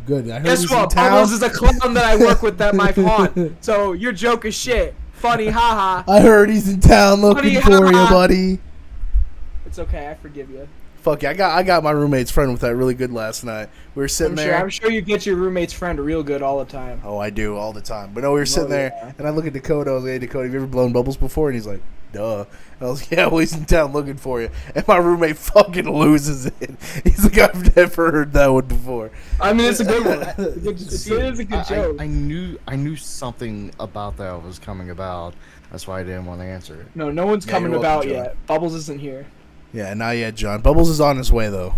Good. I heard Guess he's in what? town. Bubbles is a clown that I work with at my haunt. So your joke is shit. Funny, haha. I heard he's in town looking Buddy, for you, haha. buddy. It's okay. I forgive you. Fuck yeah, I got my roommate's friend with that really good last night. We were sitting there. I'm sure you get your roommate's friend real good all the time. Oh, I do all the time. But no, we were sitting there, yeah. and I look at Dakota. I was like, hey, Dakota, have you ever blown bubbles before? And he's like, duh. And I was like, yeah, well, he's in town looking for you. And my roommate fucking loses it. He's like, I've never heard that one before. I mean, it's a good one. It is a good joke. I knew something about that was coming about. That's why I didn't want to answer it. No one's Yeah, coming you're welcome, about John. yet. Bubbles isn't here. Yeah, not yet, John. Bubbles is on his way, though.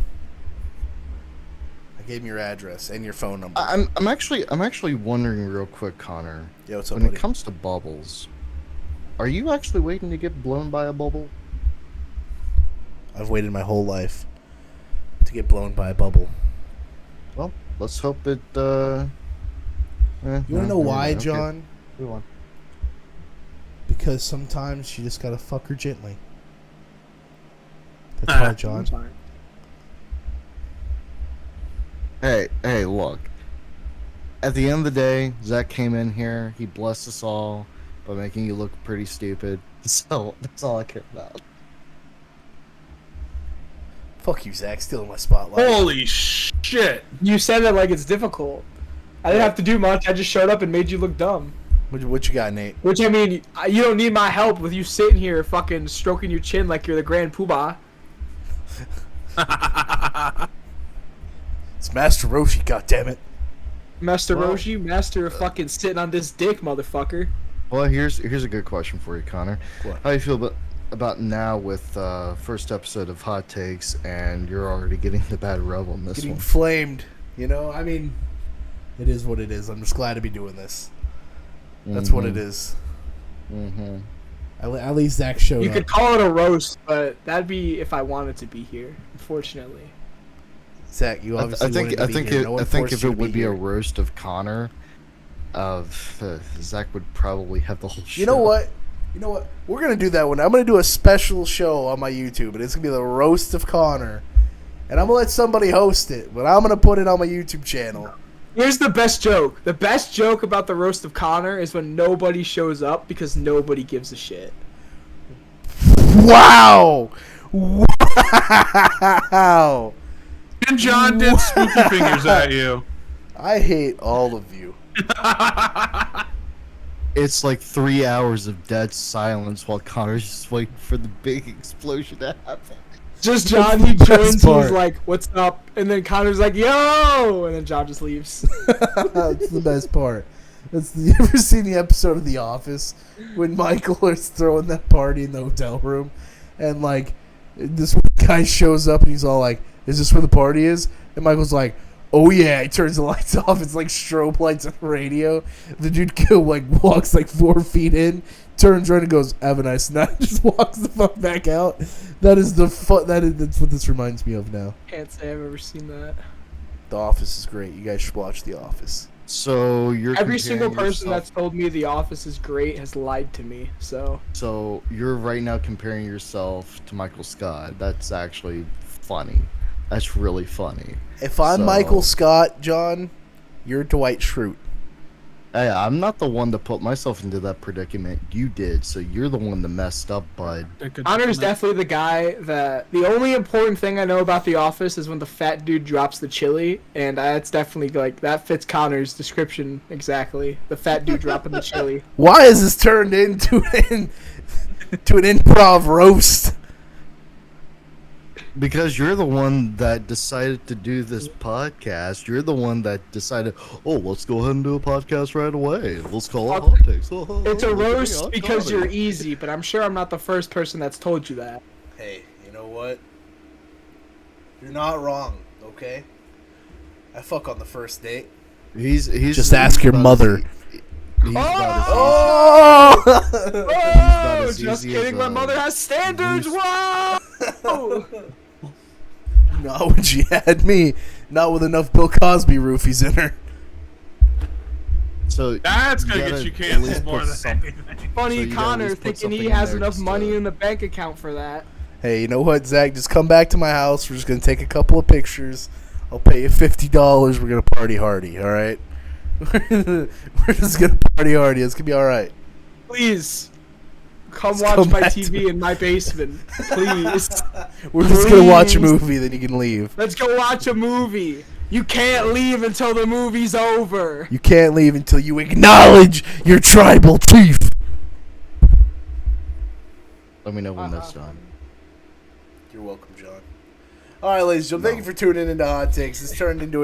I gave him your address and your phone number. I'm actually wondering real quick, Connor. Yeah, what's up, When buddy? it comes to bubbles, are you actually waiting to get blown by a bubble? I've waited my whole life to get blown by a bubble. Well, let's hope it. You want to know why, Okay. John? Move on. Because sometimes you just gotta fuck her gently. That's why, John. I'm sorry. Hey, look. At the end of the day, Zach came in here. He blessed us all by making you look pretty stupid. So that's all I care about. Fuck you, Zach. Stealing my spotlight. Holy shit! You said it like it's difficult. I didn't have to do much. I just showed up and made you look dumb. What you got, Nate? Which, I mean, you don't need my help with you sitting here fucking stroking your chin like you're the Grand Poobah. It's Master Roshi, goddammit. Master Well, Roshi, master of fucking sitting on this dick, motherfucker. Well, here's a good question for you, Connor. What? How do you feel about now with first episode of Hot Takes, and you're already getting the bad rub on this Getting one? flamed. You know, I mean, it is what it is. I'm just glad to be doing this. That's what it is. Mm-hmm. At least Zach showed You up. could call it a roast, but that'd be if I wanted to be here, unfortunately. Zach, you I obviously wanted to be here. No one think forced if you it to would be a here. roast of Connor, Zach would probably have the whole show. You know what? We're gonna do that one. I'm gonna do a special show on my YouTube, and it's gonna be the roast of Connor. And I'm gonna let somebody host it, but I'm gonna put it on my YouTube channel. Here's the best joke. The best joke about the roast of Connor is when nobody shows up because nobody gives a shit. Wow! Wow! And John did spooky fingers at you. I hate all of you. It's like 3 hours of dead silence while Connor's just waiting for the big explosion to happen. Just John, That's he the best joins, part. he's like, what's up? And then Connor's like, yo! And then John just leaves. That's the best part. You ever seen the episode of The Office when Michael is throwing that party in the hotel room, and like this guy shows up and he's all like, "Is this where the party is?" And Michael's like, "Oh yeah." He turns the lights off. It's like strobe lights on the radio. The dude walks like 4 feet in, turns around and goes, "Have a nice night." Just walks the fuck back out. That is the fun. That's what this reminds me of now. Can't say I've ever seen that. The Office is great. You guys should watch The Office. So you're Every single comparing person yourself- that's told me The Office is great has lied to me, so... So you're right now comparing yourself to Michael Scott. That's actually funny. That's really funny. If I'm So- Michael Scott, John, you're Dwight Schrute. Hey, I'm not the one to put myself into that predicament. You did, so you're the one that messed up, bud. Connor's definitely the guy that... The only important thing I know about The Office is when the fat dude drops the chili, and that's definitely, like, that fits Connor's description exactly. The fat dude dropping the chili. Why is this turned into an improv roast? Because you're the one that decided to do this podcast. You're the one that decided, oh, let's go ahead and do a podcast right away. Let's call it Hot Takes. It's a roast because you're easy, but I'm sure I'm not the first person that's told you that. Hey, you know what? You're not wrong, okay? I fuck on the first date. He's Just ask your about mother. He's about Oh! Oh, as just easy kidding. as, My mother has standards. Whoa! Not when she had me. Not with enough Bill Cosby roofies in her. So That's gonna gotta get you at canceled least more put than some- anything. Funny So you gotta at Connor least put thinking he something in has there enough just money to- in the bank account for that. Hey, you know what, Zach? Just come back to my house. We're just gonna take a couple of pictures. I'll pay you $50. We're gonna party hardy. All right. We're just gonna party hardy. It's gonna be all right. Please. Come Let's watch come my back to- TV in my basement. Please. We're just gonna watch a Please. movie, then you can leave. Let's go watch a movie. You can't leave until the movie's over. You can't leave until you acknowledge your tribal chief. Let me know when that's done. You're welcome, John. All right, ladies and gentlemen, thank you for tuning into Hot Takes. This turned into an